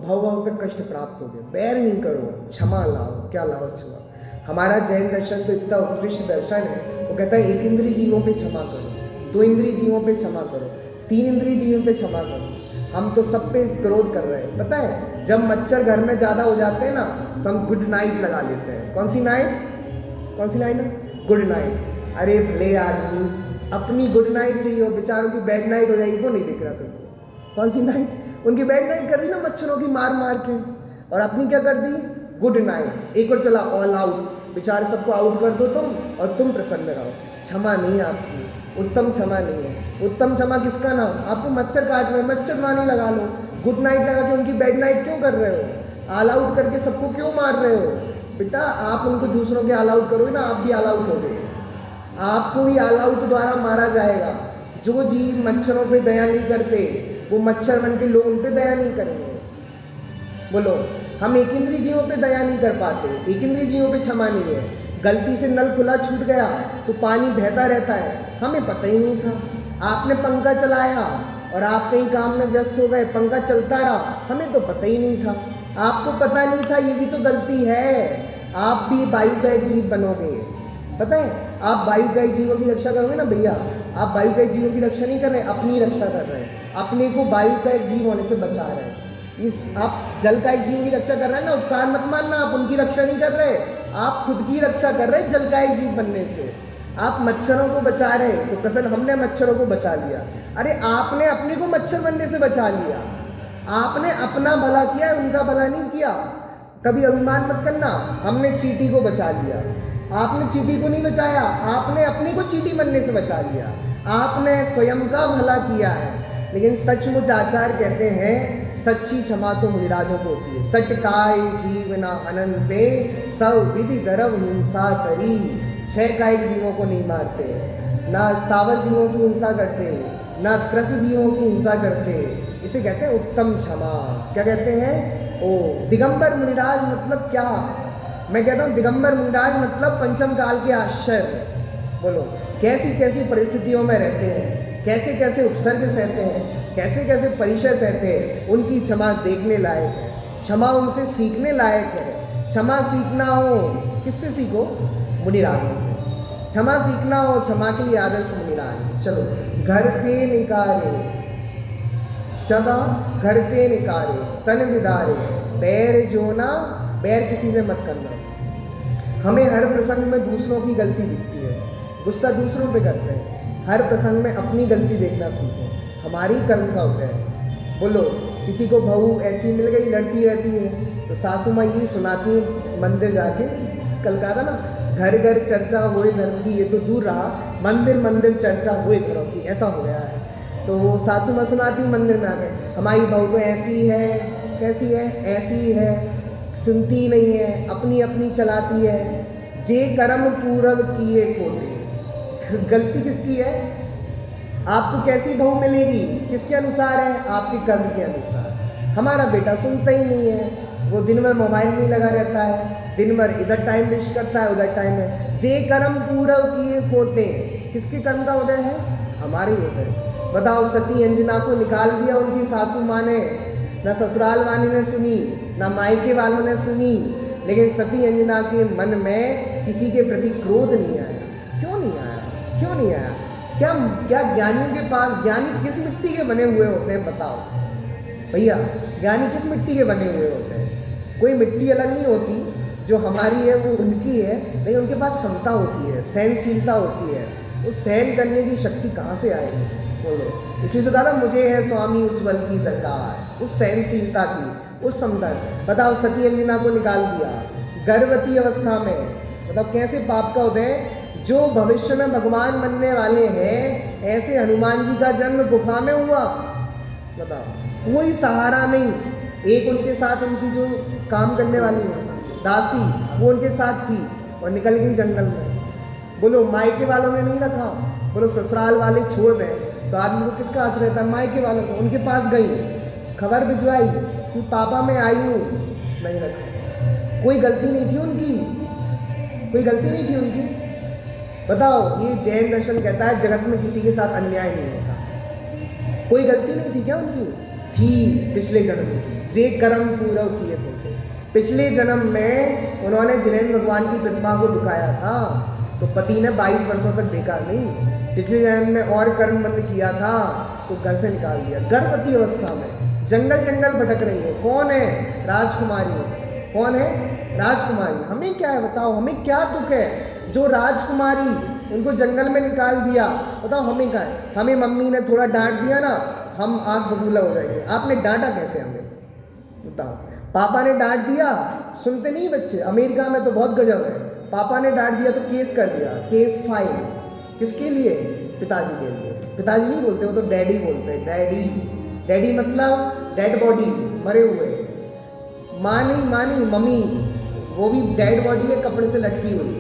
भव तक कष्ट प्राप्त हो गए। बैर नहीं करो, क्षमा लाओ। क्या लाओ? क्षमा। हमारा जैन दर्शन तो इतना उत्कृष्ट दर्शन है, वो कहता है 1 इंद्रिय जीवों पे क्षमा करो, 2 इंद्रिय जीवों पे क्षमा करो, 3 इंद्रिय जीवों पे क्षमा करो। हम तो सब पे क्रोध कर रहे हैं। पता है जब मच्छर घर में ज़्यादा हो जाते हैं ना, तो हम गुड नाइट लगा लेते हैं। कौन सी नाइट? कौन सी नाइट? Good night. अरे भले आदमी, अपनी गुड नाइट चाहिए, बेचारों की बैड नाइट हो जाएगी, वो नहीं दिख रहा तुमको। कौन सी नाइट? उनकी बैड नाइट कर दी ना मच्छरों की मार मार के, और अपनी क्या कर दी? Good night. एक और चला ऑल आउट, बेचारे सबको आउट कर दो तुम, और तुम प्रसन्न रहो। क्षमा नहीं है आपकी, उत्तम क्षमा नहीं है। उत्तम क्षमा किसका नाम? आपको मच्छर काट रहे हो, मच्छरदानी लगा लो। गुड नाइट लगा के उनकी बैड नाइट क्यों कर रहे हो? ऑल आउट करके सबको क्यों मार रहे हो? बेटा आप उनको दूसरों के ऑल आउट करोगे ना, आप भी ऑल आउट हो गए, आपको भी ऑल आउट द्वारा मारा जाएगा। जो जीव मच्छरों पे दया नहीं करते, वो मच्छर बन के लोग उन पे दया नहीं करेंगे। बोलो, हम एक इंद्रिय जीवों पे दया नहीं कर पाते, एक इंद्रिय जीवों पे क्षमा नहीं है। गलती से नल खुला छूट गया तो पानी बहता रहता है, हमें पता ही नहीं था। आपने पंखा चलाया और आप कहीं काम में व्यस्त हो गए, पंखा चलता रहा, हमें तो पता ही नहीं था। आपको पता नहीं था, ये भी तो गलती है। आप भी वायु का एक जीव बनोगे। पता है, आप वायु का एक जीवों की रक्षा करोगे ना भैया, आप वायु का एक जीवों की रक्षा नहीं कर रहे, अपनी रक्षा कर रहे हैं। अपने को वायु का एक जीव होने से बचा रहे हैं। आप जल का एक जीव की रक्षा कर रहे हैं ना, उपकार मत मानना, आप उनकी रक्षा नहीं कर रहे, आप खुद की रक्षा कर रहे हैं जल का एक जीव बनने से। आप मच्छरों को बचा रहे हैं, तो प्रसन्न हमने मच्छरों को बचा लिया। अरे आपने अपने को मच्छर बनने से बचा लिया। आपने अपना भला किया है, उनका भला नहीं किया। कभी अभिमान मत करना, हमने चींटी को बचा लिया, आपने चींटी को नहीं बचाया, आपने अपने को चींटी बनने से बचा लिया। आपने स्वयं का भला किया है। लेकिन सचमुच आचार्य कहते हैं, सच्ची क्षमा तो मुनिराजों को होती है। सटकाय जीव ना अनंते, सब विधि धर्म हिंसा करी। 6 कायिक जीवों को नहीं मारते, ना स्थावर जीवों की हिंसा करते, ना कृष जीवों की हिंसा करते। इसे कहते हैं उत्तम क्षमा। क्या कहते हैं? ओ दिगंबर मुनिराज मतलब क्या? मैं कहता हूँ दिगंबर मुनिराज मतलब पंचम काल के आश्चर्य। बोलो, कैसी कैसी परिस्थितियों में रहते हैं, कैसे कैसे उपसर्ग सहते हैं, कैसे कैसे परिचय सहते हैं, उनकी क्षमा देखने लायक है। क्षमा उनसे सीखने लायक है। क्षमा सीखना हो किससे सीखो? मुनिराज से। क्षमा सीखना हो, क्षमा के लिए आदर्श मुनिराज। चलो, घर पे निकारे, क्या कहा? घर पे निकारे तन विदारे, बैर जोना, बैर किसी से मत करना। हमें हर प्रसंग में दूसरों की गलती दिखती है, गुस्सा दूसरों पे करते हैं। हर प्रसंग में अपनी गलती देखना सीखें, हमारी कर्म का उदय है। बोलो, किसी को बहू ऐसी मिल गई, लड़ती रहती है, तो सासू माँ ये सुनाती है मंदिर जाके, कल कहा था ना, घर घर चर्चा हुए धर्म की, ये तो दूर रहा, मंदिर मंदिर चर्चा हुए घरों की, ऐसा हो गया है। तो वो सासू माँ सुनाती मंदिर में आके, हमारी बहू तो ऐसी है, कैसी है? ऐसी है, सुनती नहीं है, अपनी अपनी चलाती है। जे कर्म पूरब किए कोटे। गलती किसकी है? आपको कैसी बहू मिलेगी, किसके अनुसार है? आपके कर्म के अनुसार। हमारा बेटा सुनता ही नहीं है, वो दिन भर मोबाइल में लगा रहता है, दिन भर इधर टाइम वेस्ट करता है, उधर टाइम है। जे कर्म पूरब किए कोटे। किसके कर्म का उदय है? हमारे उदय। बताओ, सती अंजना को निकाल दिया उनकी सासू माँ ने, ना ससुराल वाली ने सुनी, ना मायके वालों ने सुनी, लेकिन सती अंजना के मन में किसी के प्रति क्रोध नहीं आया। क्यों नहीं आया? क्यों नहीं आया? क्या क्या ज्ञानियों के पास, ज्ञानी किस मिट्टी के बने हुए होते हैं बताओ भैया? ज्ञानी किस मिट्टी के बने हुए होते हैं? कोई मिट्टी अलग नहीं होती, जो हमारी है वो उनकी है, लेकिन उनके पास क्षमता होती है, सहनशीलता होती है। उस सहन करने की शक्ति कहाँ से आएगी बोलो? इसलिए तो कहा था मुझे है स्वामी उस बल की दरकार, उस सहनशीलता की, उस क्षमता। बताओ सती अंजना को निकाल दिया गर्भवती अवस्था में। बताओ कैसे पाप का उदय? जो भविष्य में भगवान बनने वाले हैं, ऐसे हनुमान जी का जन्म गुफा में हुआ। बताओ कोई सहारा नहीं। एक उनके साथ उनकी जो काम करने वाली है दासी, वो उनके साथ थी और निकल गई जंगल में। बोलो मायके वालों ने नहीं रखा, बोलो ससुराल वाले छोड़ दें तो आदमी को किसका आश्रय रहता है? मायके वालों को। उनके पास गई, खबर भिजवाई कि पापा मैं आई हूँ, नहीं रखा। कोई गलती नहीं थी उनकी, कोई गलती नहीं थी उनकी। बताओ ये जैन दर्शन कहता है जगत में किसी के साथ अन्याय नहीं होता। कोई गलती नहीं थी क्या उनकी? थी पिछले जन्म की, जे कर्म पूरा किए बोलते। पिछले जन्म में उन्होंने जिनेन्द्र भगवान की प्रतिमा को दुखाया था, तो पति ने 22 वर्षों तक देखा नहीं। पिछले जन्म में और कर्म बंद किया था तो घर से निकाल दिया। गर्भवती अवस्था में जंगल जंगल भटक रही है। कौन है? राजकुमारी। कौन है? राजकुमारी। हमें क्या है बताओ? हमें क्या दुख है? जो राजकुमारी उनको जंगल में निकाल दिया, बताओ हमें क्या है? हमें मम्मी ने थोड़ा डांट दिया ना, हम आँख बबूला हो जाएंगे। आपने डांटा कैसे हमें बताओ? पापा ने डांट दिया, सुनते नहीं बच्चे। अमेरिका में तो बहुत गजब है, पापा ने डांट दिया तो केस कर दिया, केस फाइल। किसके लिए? पिताजी के लिए। पिताजी नहीं बोलते, वो तो डैडी बोलते हैं। डैडी, डैडी मतलब डेड बॉडी, मरे हुए। माँ नहीं, मम्मी, वो भी डेड बॉडी है, कपड़े से लटकी हुई।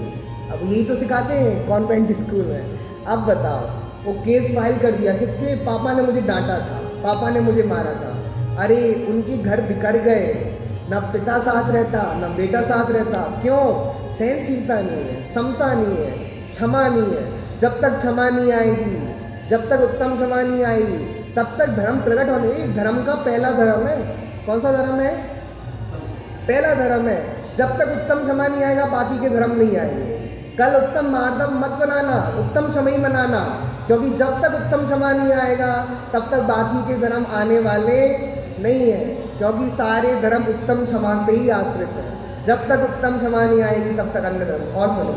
अब यही तो सिखाते हैं कॉन्वेंट स्कूल में। अब बताओ वो केस फाइल कर दिया किसके? पापा ने मुझे डांटा था, पापा ने मुझे मारा था। अरे उनके घर बिखर गए, ना पिता साथ रहता ना बेटा साथ रहता। क्यों? सहनशीलता नहीं है, समता नहीं है, क्षमा नहीं है। जब तक क्षमा नहीं आएगी, जब तक उत्तम क्षमा नहीं आएगी, तब तक धर्म प्रकट होने। धर्म का पहला धर्म है। कौन सा धर्म है? पहला धर्म है। जब तक उत्तम क्षमा नहीं आएगा बाकी के धर्म नहीं आएंगे। कल उत्तम मार्दम मत बनाना, उत्तम क्षमा ही मनाना, क्योंकि जब तक उत्तम क्षमा नहीं आएगा तब तक बाकी के धर्म आने वाले नहीं है, क्योंकि सारे धर्म उत्तम क्षमा पे ही आश्रित है। जब तक उत्तम क्षमा नहीं आएगी तब तक अन्य धर्म। और सुनो,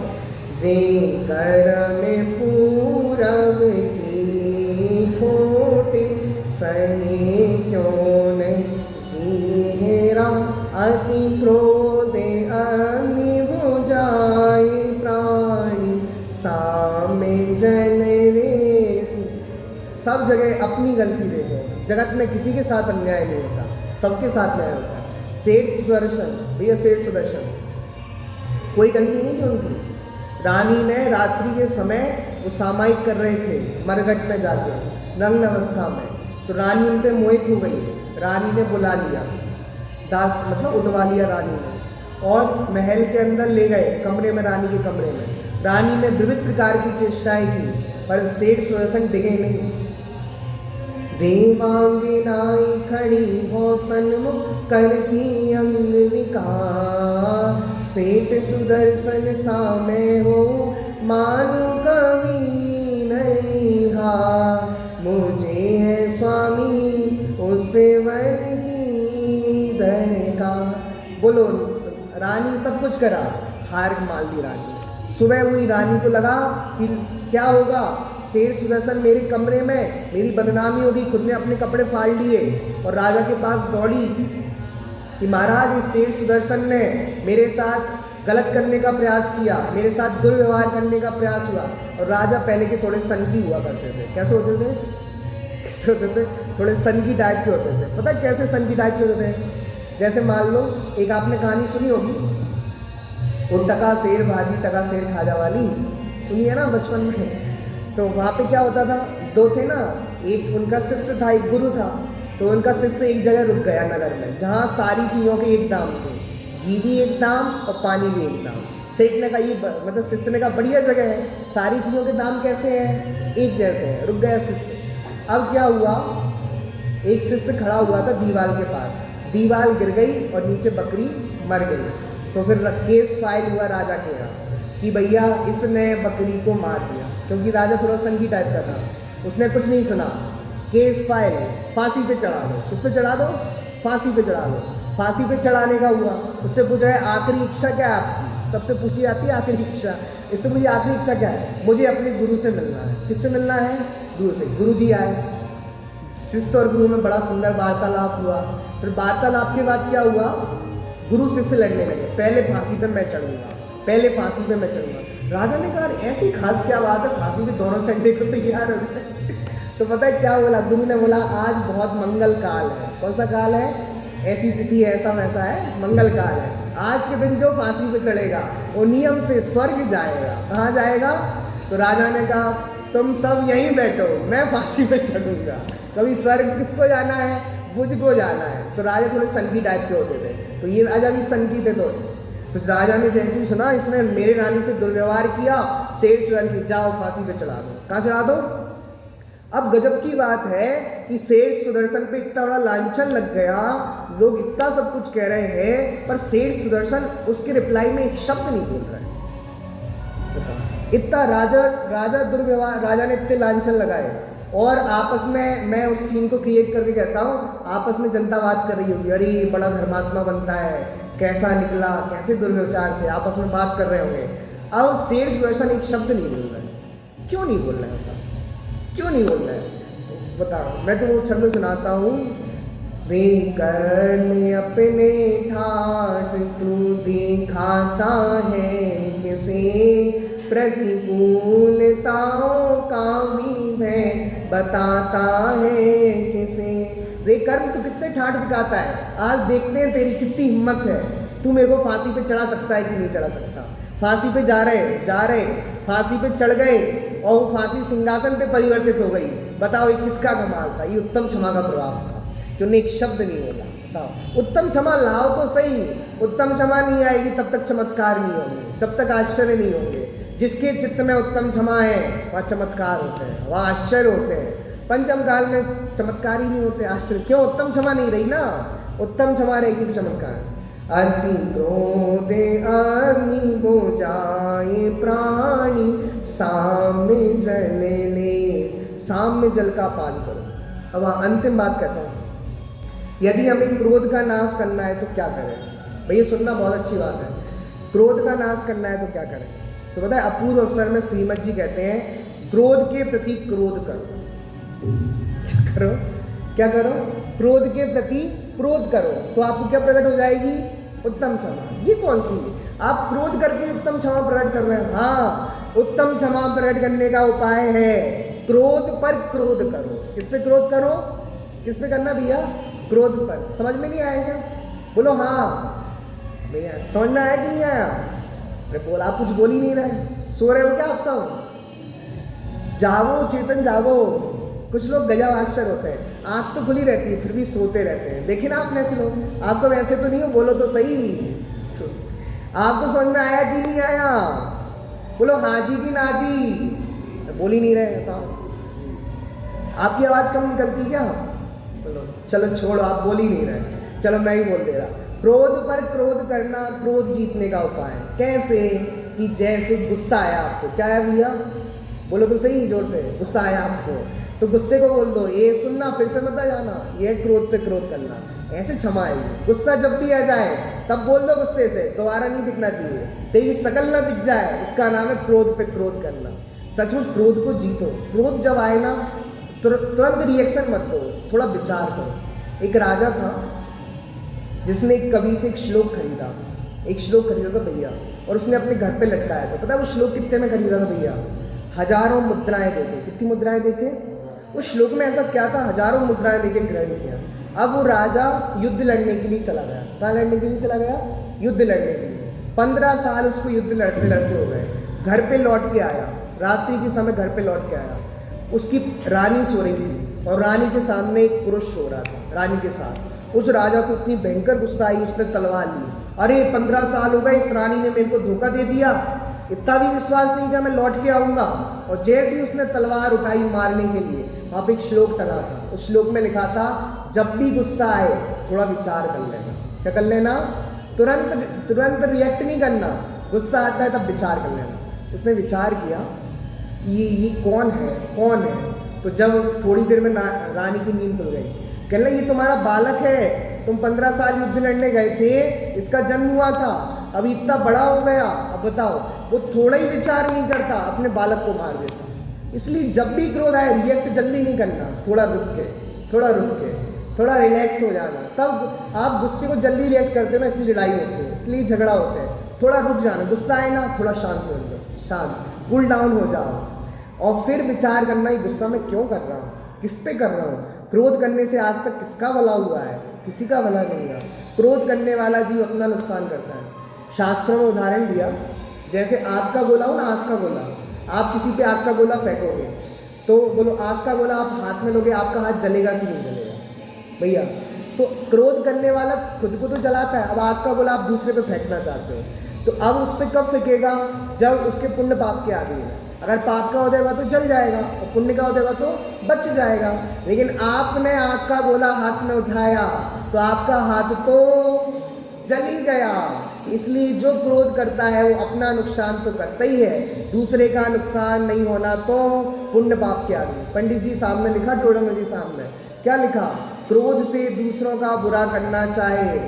जे कर में पूरब की खोटे सही क्यों नहीं जीरा अति क्रोधे अग्नि बुझाए प्राणी सामे जल रे। सब जगह अपनी गलती देखो। जगत में किसी के साथ अन्याय नहीं होता, सबके साथ न्याय होता है। सेठ सुदर्शन, भैया सेठ सुदर्शन, कोई गलती नहीं थी उनकी। रानी ने रात्रि के समय वो सामायिक कर रहे थे मरघट में जाके नग्न अवस्था में, तो रानी उन पर मोहित हो गई। रानी ने बुला लिया, दास मतलब उठवा लिया रानी ने, और महल के अंदर ले गए, कमरे में, रानी के कमरे में। रानी ने विविध प्रकार की चेष्टाएं की, पर सेठ सुदर्शन डिगे नहीं। देवांगनाई खड़ी हो सन्मुख करती अंग विकार, सेठ सुदर्शन सामे हो मानो कवि नहीं हार। मुझे है स्वामी उसे वर की दरकार। बोलो रानी सब कुछ करा, हार मान ली रानी। सुबह हुई, रानी को लगा कि क्या होगा, शेर सुदर्शन मेरे कमरे में, मेरी बदनामी होगी। खुद ने अपने कपड़े फाड़ लिए और राजा के पास दौड़ी कि महाराज इस शेर सुदर्शन ने मेरे साथ गलत करने का प्रयास किया, मेरे साथ दुर्व्यवहार करने का प्रयास हुआ। और राजा पहले के थोड़े सनकी हुआ करते थे। कैसे होते थे? कैसे होते थे? थोड़े सनकी टाइप के होते थे। पता कैसे सनकी टाइप के होते थे? जैसे मान लो एक आपने कहानी सुनी होगी, वो टका शेर भाजी टका शेर खाजा वाली, सुनी है ना बचपन में। तो वहाँ पे क्या होता था, दो थे ना, एक उनका शिष्य था, एक गुरु था। तो उनका शिष्य एक जगह रुक गया नगर में, जहाँ सारी चीज़ों के एक दाम थे, घी भी एक दाम और पानी भी एक दाम। सेठ ने कहा ये मतलब शिष्य ने कहा बढ़िया जगह है, सारी चीज़ों के दाम कैसे हैं? एक जैसे हैं। रुक गया शिष्य। अब क्या हुआ, एक शिष्य खड़ा हुआ था दीवार के पास, दीवार गिर गई और नीचे बकरी मर गई। तो फिर केस फाइल हुआ राजा के यहाँ कि भैया इसने बकरी को मार दिया, क्योंकि राजा थोड़ा संगी टाइप का था, उसने कुछ नहीं सुना। केस फाइल, फांसी पे चढ़ा दो। किस पे चढ़ा दो? फांसी पे चढ़ा दो। फांसी पे चढ़ाने का हुआ, उससे पूछा है आखिरी इच्छा क्या है आपकी? सबसे पूछी जाती है आखिरी इच्छा। इससे मुझे आखिरी इच्छा क्या है? मुझे अपने गुरु से मिलना है। किससे मिलना है? गुरु से। गुरु जी आए, शिष्य और गुरु में बड़ा सुंदर वार्तालाप हुआ। फिर वार्तालाप के बाद क्या हुआ? गुरु शिष्य लड़ने लगे, पहले फांसी पे मैं चढ़ूंगा, पहले फांसी पे मैं चढ़ूंगा। राजा ने कहा ऐसी खास क्या बात है, फांसी पे दोनों चढ़ने को तैयार हो गए। तो पता है क्या बोला? गुरु ने बोला आज बहुत मंगल काल है। कौन सा काल है? ऐसी तिथि है, ऐसा वैसा है, मंगल काल है। आज के दिन जो फांसी पे चढ़ेगा वो नियम से स्वर्ग जाएगा। कहाँ जाएगा? तो राजा ने कहा तुम सब यहीं बैठो, मैं फांसी पे चढ़ूंगा। कभी स्वर्ग किसको जाना है? मुझको जाना है। तो राजा थोड़े संगी टाइप के होते थे, तो ये राजा भी संगी थे। तो राजा ने जैसे ही सुना इसने मेरे रानी से दुर्व्यवहार किया, शेर सुअर की जाओ फांसी पे चढ़ा दो। कहाँ चढ़ा दो? अब गजब की बात है कि शेर सुदर्शन पे इतना बड़ा लांछन लग गया, लोग इतना सब कुछ कह रहे हैं, पर शेर सुदर्शन उसके रिप्लाई में एक शब्द नहीं बोल रहा है। इतना राजा दुर्व्यवहार, राजा ने इतने लांछन लगाए, और आपस में मैं उस सीन को क्रिएट करके कहता हूँ, आपस में जनता बात कर रही होगी, अरे बड़ा धर्मात्मा बनता है, कैसा निकला, कैसे दुर्व्यवचार थे, आपस में बात कर रहे होंगे। अब शेर सुदर्शन एक शब्द नहीं बोल रहा है। क्यों नहीं बोल रहा है? क्यों नहीं बोल रहा है? बताओ। मैं तो वो छंद सुनाता हूँ। वे कर्म अपने ठाट तू दिखाता है, किसे प्रतिकूलताओं का भी भय बताता है, किसे। वे कर्म तू कितने ठाट दिखाता है, आज देखते हैं तेरी कितनी हिम्मत है। तू मेरे को फांसी पे चढ़ा सकता है कि नहीं चढ़ा सकता? फांसी पे जा रहे फांसी पे चढ़ गए, और वो फांसी सिंहासन पे परिवर्तित हो गई। बताओ ये किसका कमाल था? ये उत्तम क्षमा का प्रभाव था, कि उन्हें एक शब्द नहीं बोला। बताओ, उत्तम क्षमा लाओ तो सही। उत्तम क्षमा नहीं आएगी तब तक चमत्कार नहीं होंगे, जब तक आश्चर्य नहीं होंगे। जिसके चित्त में उत्तम क्षमा है वह चमत्कार होते हैं, वह आश्चर्य होते हैं। पंचम काल में चमत्कार ही नहीं होते, आश्चर्य। क्यों? उत्तम क्षमा नहीं रही ना। उत्तम क्षमा रहेगी तो चमत्कार। अति क्रोधे अग्नि हो जाए प्राणी, साम्य जल ले, साम्य जल का पान करो। अब अंतिम बात कहता हूँ, यदि हमें क्रोध का नाश करना है तो क्या करें? भैया सुनना, बहुत अच्छी बात है। क्रोध का नाश करना है तो क्या करें? तो पता है अपूर्व अवसर में श्रीमद जी कहते हैं क्रोध के प्रति क्रोध करो। क्या करो? क्रोध के प्रति क्रोध करो, तो आपको क्या प्रकट हो जाएगी? उत्तम क्षमा। ये कौन सी? आप क्रोध करके उत्तम क्षमा प्रकट कर रहे हैं। हाँ, उत्तम क्षमा प्रकट करने का उपाय है क्रोध पर क्रोध करो। किस पे क्रोध करो? किस पे करना भैया? क्रोध पर। समझ में नहीं आया क्या? बोलो हाँ भैया। समझ में आया कि नहीं आया? अरे बोल, आप कुछ बोल ही नहीं रहे, सो रहे हो क्या आप सब? जागो चेतन, जागो। कुछ लोग गजब आश्चर्य होते हैं, आँख तो खुली रहती है फिर भी सोते रहते हैं। देखिए ना आपने ऐसे लोग, आप सब ऐसे तो नहीं हो, बोलो तो सही। तो आपको समझ में आया कि नहीं आया? बोलो हाँ जी कि ना जी। बोल ही नहीं रहे, बताओ। आपकी आवाज़ कम निकलती क्या? बोलो चलो छोड़ो, आप बोल ही नहीं रहे, चलो मैं ही बोल दे रहा। क्रोध पर क्रोध करना क्रोध जीतने का उपाय। कैसे? कि जैसे गुस्सा आया आपको, क्या है भैया? बोलो तो सही जोर से। गुस्सा आया आपको तो गुस्से को बोल दो, ये सुनना फिर से मत आ जाना, ये क्रोध पे क्रोध करना, ऐसे क्षमा आएगी। गुस्सा जब भी आ जाए तब बोल दो गुस्से से, दोबारा नहीं दिखना चाहिए। तेरी शकल ना दिख जाए, उसका नाम है क्रोध पे क्रोध करना। सचमुच क्रोध को जीतो। क्रोध जब आए ना तुरंत रिएक्शन मत दो, थोड़ा विचार करो। एक राजा था जिसने एक कवि से एक श्लोक खरीदा था भैया, और उसने अपने घर पे लटकाया था। पता है वो श्लोक कितने में खरीदा था भैया? 1000 मुद्राएं देके। कितनी मुद्राएं देके? उस श्लोक में ऐसा क्या था, 1000 मुद्राएं देके ग्रहण किया। अब वो राजा युद्ध लड़ने के लिए चला गया। कहाँ लड़ने के लिए चला गया? युद्ध लड़ने के लिए। 15 साल उसको युद्ध लड़ते लड़ते हो गए। घर पे लौट के आया, रात्रि के समय घर पे लौट के आया। उसकी रानी सो रही थी और रानी के सामने एक पुरुष सो रहा था रानी के साथ। उस राजा को इतनी भयंकर गुस्सा आई, उसने तलवार ली। अरे 15 साल हो गए, इस रानी ने मेरे को धोखा दे दिया, इतना भी विश्वास नहीं किया मैं लौट के आऊँगा। और जैसे ही उसने तलवार उठाई मारने के लिए, वहाँ पे एक श्लोक टंगा था। उस श्लोक में लिखा था, जब भी गुस्सा आए थोड़ा विचार कर लेना। क्या कर लेना? तुरंत रिएक्ट नहीं करना, गुस्सा आता है तब विचार कर लेना। उसने विचार किया ये कौन है। तो जब थोड़ी देर में रानी की नींद खुल गई, कहने लगी ये तुम्हारा बालक है, तुम 15 साल युद्ध लड़ने गए थे, इसका जन्म हुआ था, अभी इतना बड़ा हो गया, अब बताओ। वो थोड़ा ही विचार नहीं करता, अपने बालक को मार देता। इसलिए जब भी क्रोध आए रिएक्ट जल्दी नहीं करना, थोड़ा रुक के थोड़ा रिलैक्स हो जाना। तब आप गुस्से को जल्दी रिएक्ट करते हो ना, इसलिए लड़ाई होती है, इसलिए झगड़ा होता है। थोड़ा रुक जाना, गुस्सा आए ना थोड़ा शांत हो जाओ, शांत कूल डाउन हो जाओ, और फिर विचार करना ये गुस्सा मैं क्यों कर रहा हूँ, किस पे कर रहा हूँ। क्रोध करने से आज तक किसका भला हुआ है, किसी का भला नहीं हुआ। क्रोध करने वाला जीव अपना नुकसान करता है। शास्त्रों में उदाहरण दिया, जैसे आग का गोला हो ना, आग का गोला, आप किसी पे आग का गोला फेंकोगे तो बोलो आग का गोला आप हाथ में लोगे, आपका हाथ जलेगा कि नहीं जलेगा भैया। तो क्रोध करने वाला खुद को तो जलाता है, अब आग का गोला आप दूसरे पे फेंकना चाहते हो, तो अब उस पर कब फेंकेगा, जब उसके पुण्य पाप के आदि है। अगर पाप का हो जाएगा तो जल जाएगा, और पुण्य का हो जाएगा तो बच जाएगा। लेकिन आपने आग का गोला हाथ में उठाया तो आपका हाथ तो जल ही गया। इसलिए जो क्रोध करता है वो अपना नुकसान तो करता ही है, दूसरे का नुकसान नहीं होना तो पुण्य पाप के आदि। पंडित जी सामने लिखा, टोडम जी सामने क्या लिखा, क्रोध से दूसरों का बुरा करना चाहे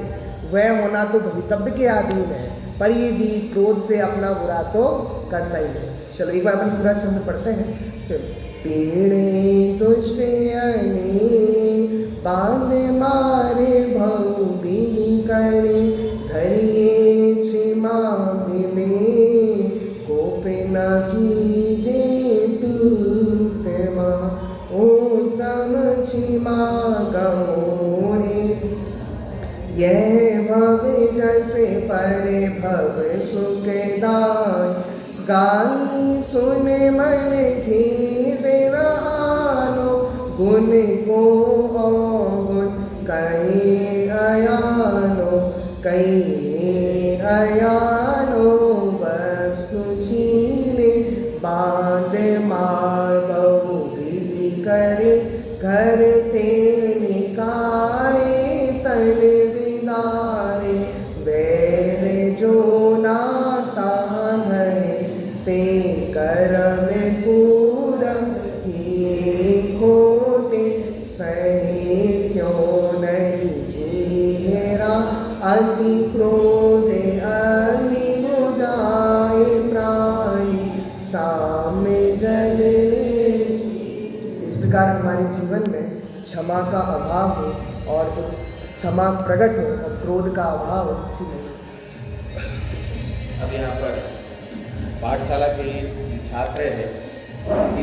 वह होना तो भवितव्य के अधीन है, पर ये जी क्रोध से अपना बुरा तो करता ही है। चलो एक बार अपन पूरा छंद पढ़ते हैं फिर। पीड़े दुष्ट बांध मारे भऊ बिनी करे, धरिए क्षमा में कोप न कीजे पीत उत्तम क्षमा गौरे। यह भव जैसे परे भव सुखदाय, गाली सुने मन खेद न आनो, गुण को अवगुण कहे अयानो, वस्तु छीने बांध मार बहु विधि करे, घर ते निकारे तन विदारे, वैर जो नाता है ते करम पूरम किए खोटे, सहे क्यों नहीं चेहरा, अति क्रोध अति बुझाए प्राणी, सामे जल। इस प्रकार हमारे जीवन में क्षमा का अभाव हो और क्षमा प्रकट हो और क्रोध का अभाव हो, इसीलिए। अब यहाँ पर पाठशाला के छात्र हैं।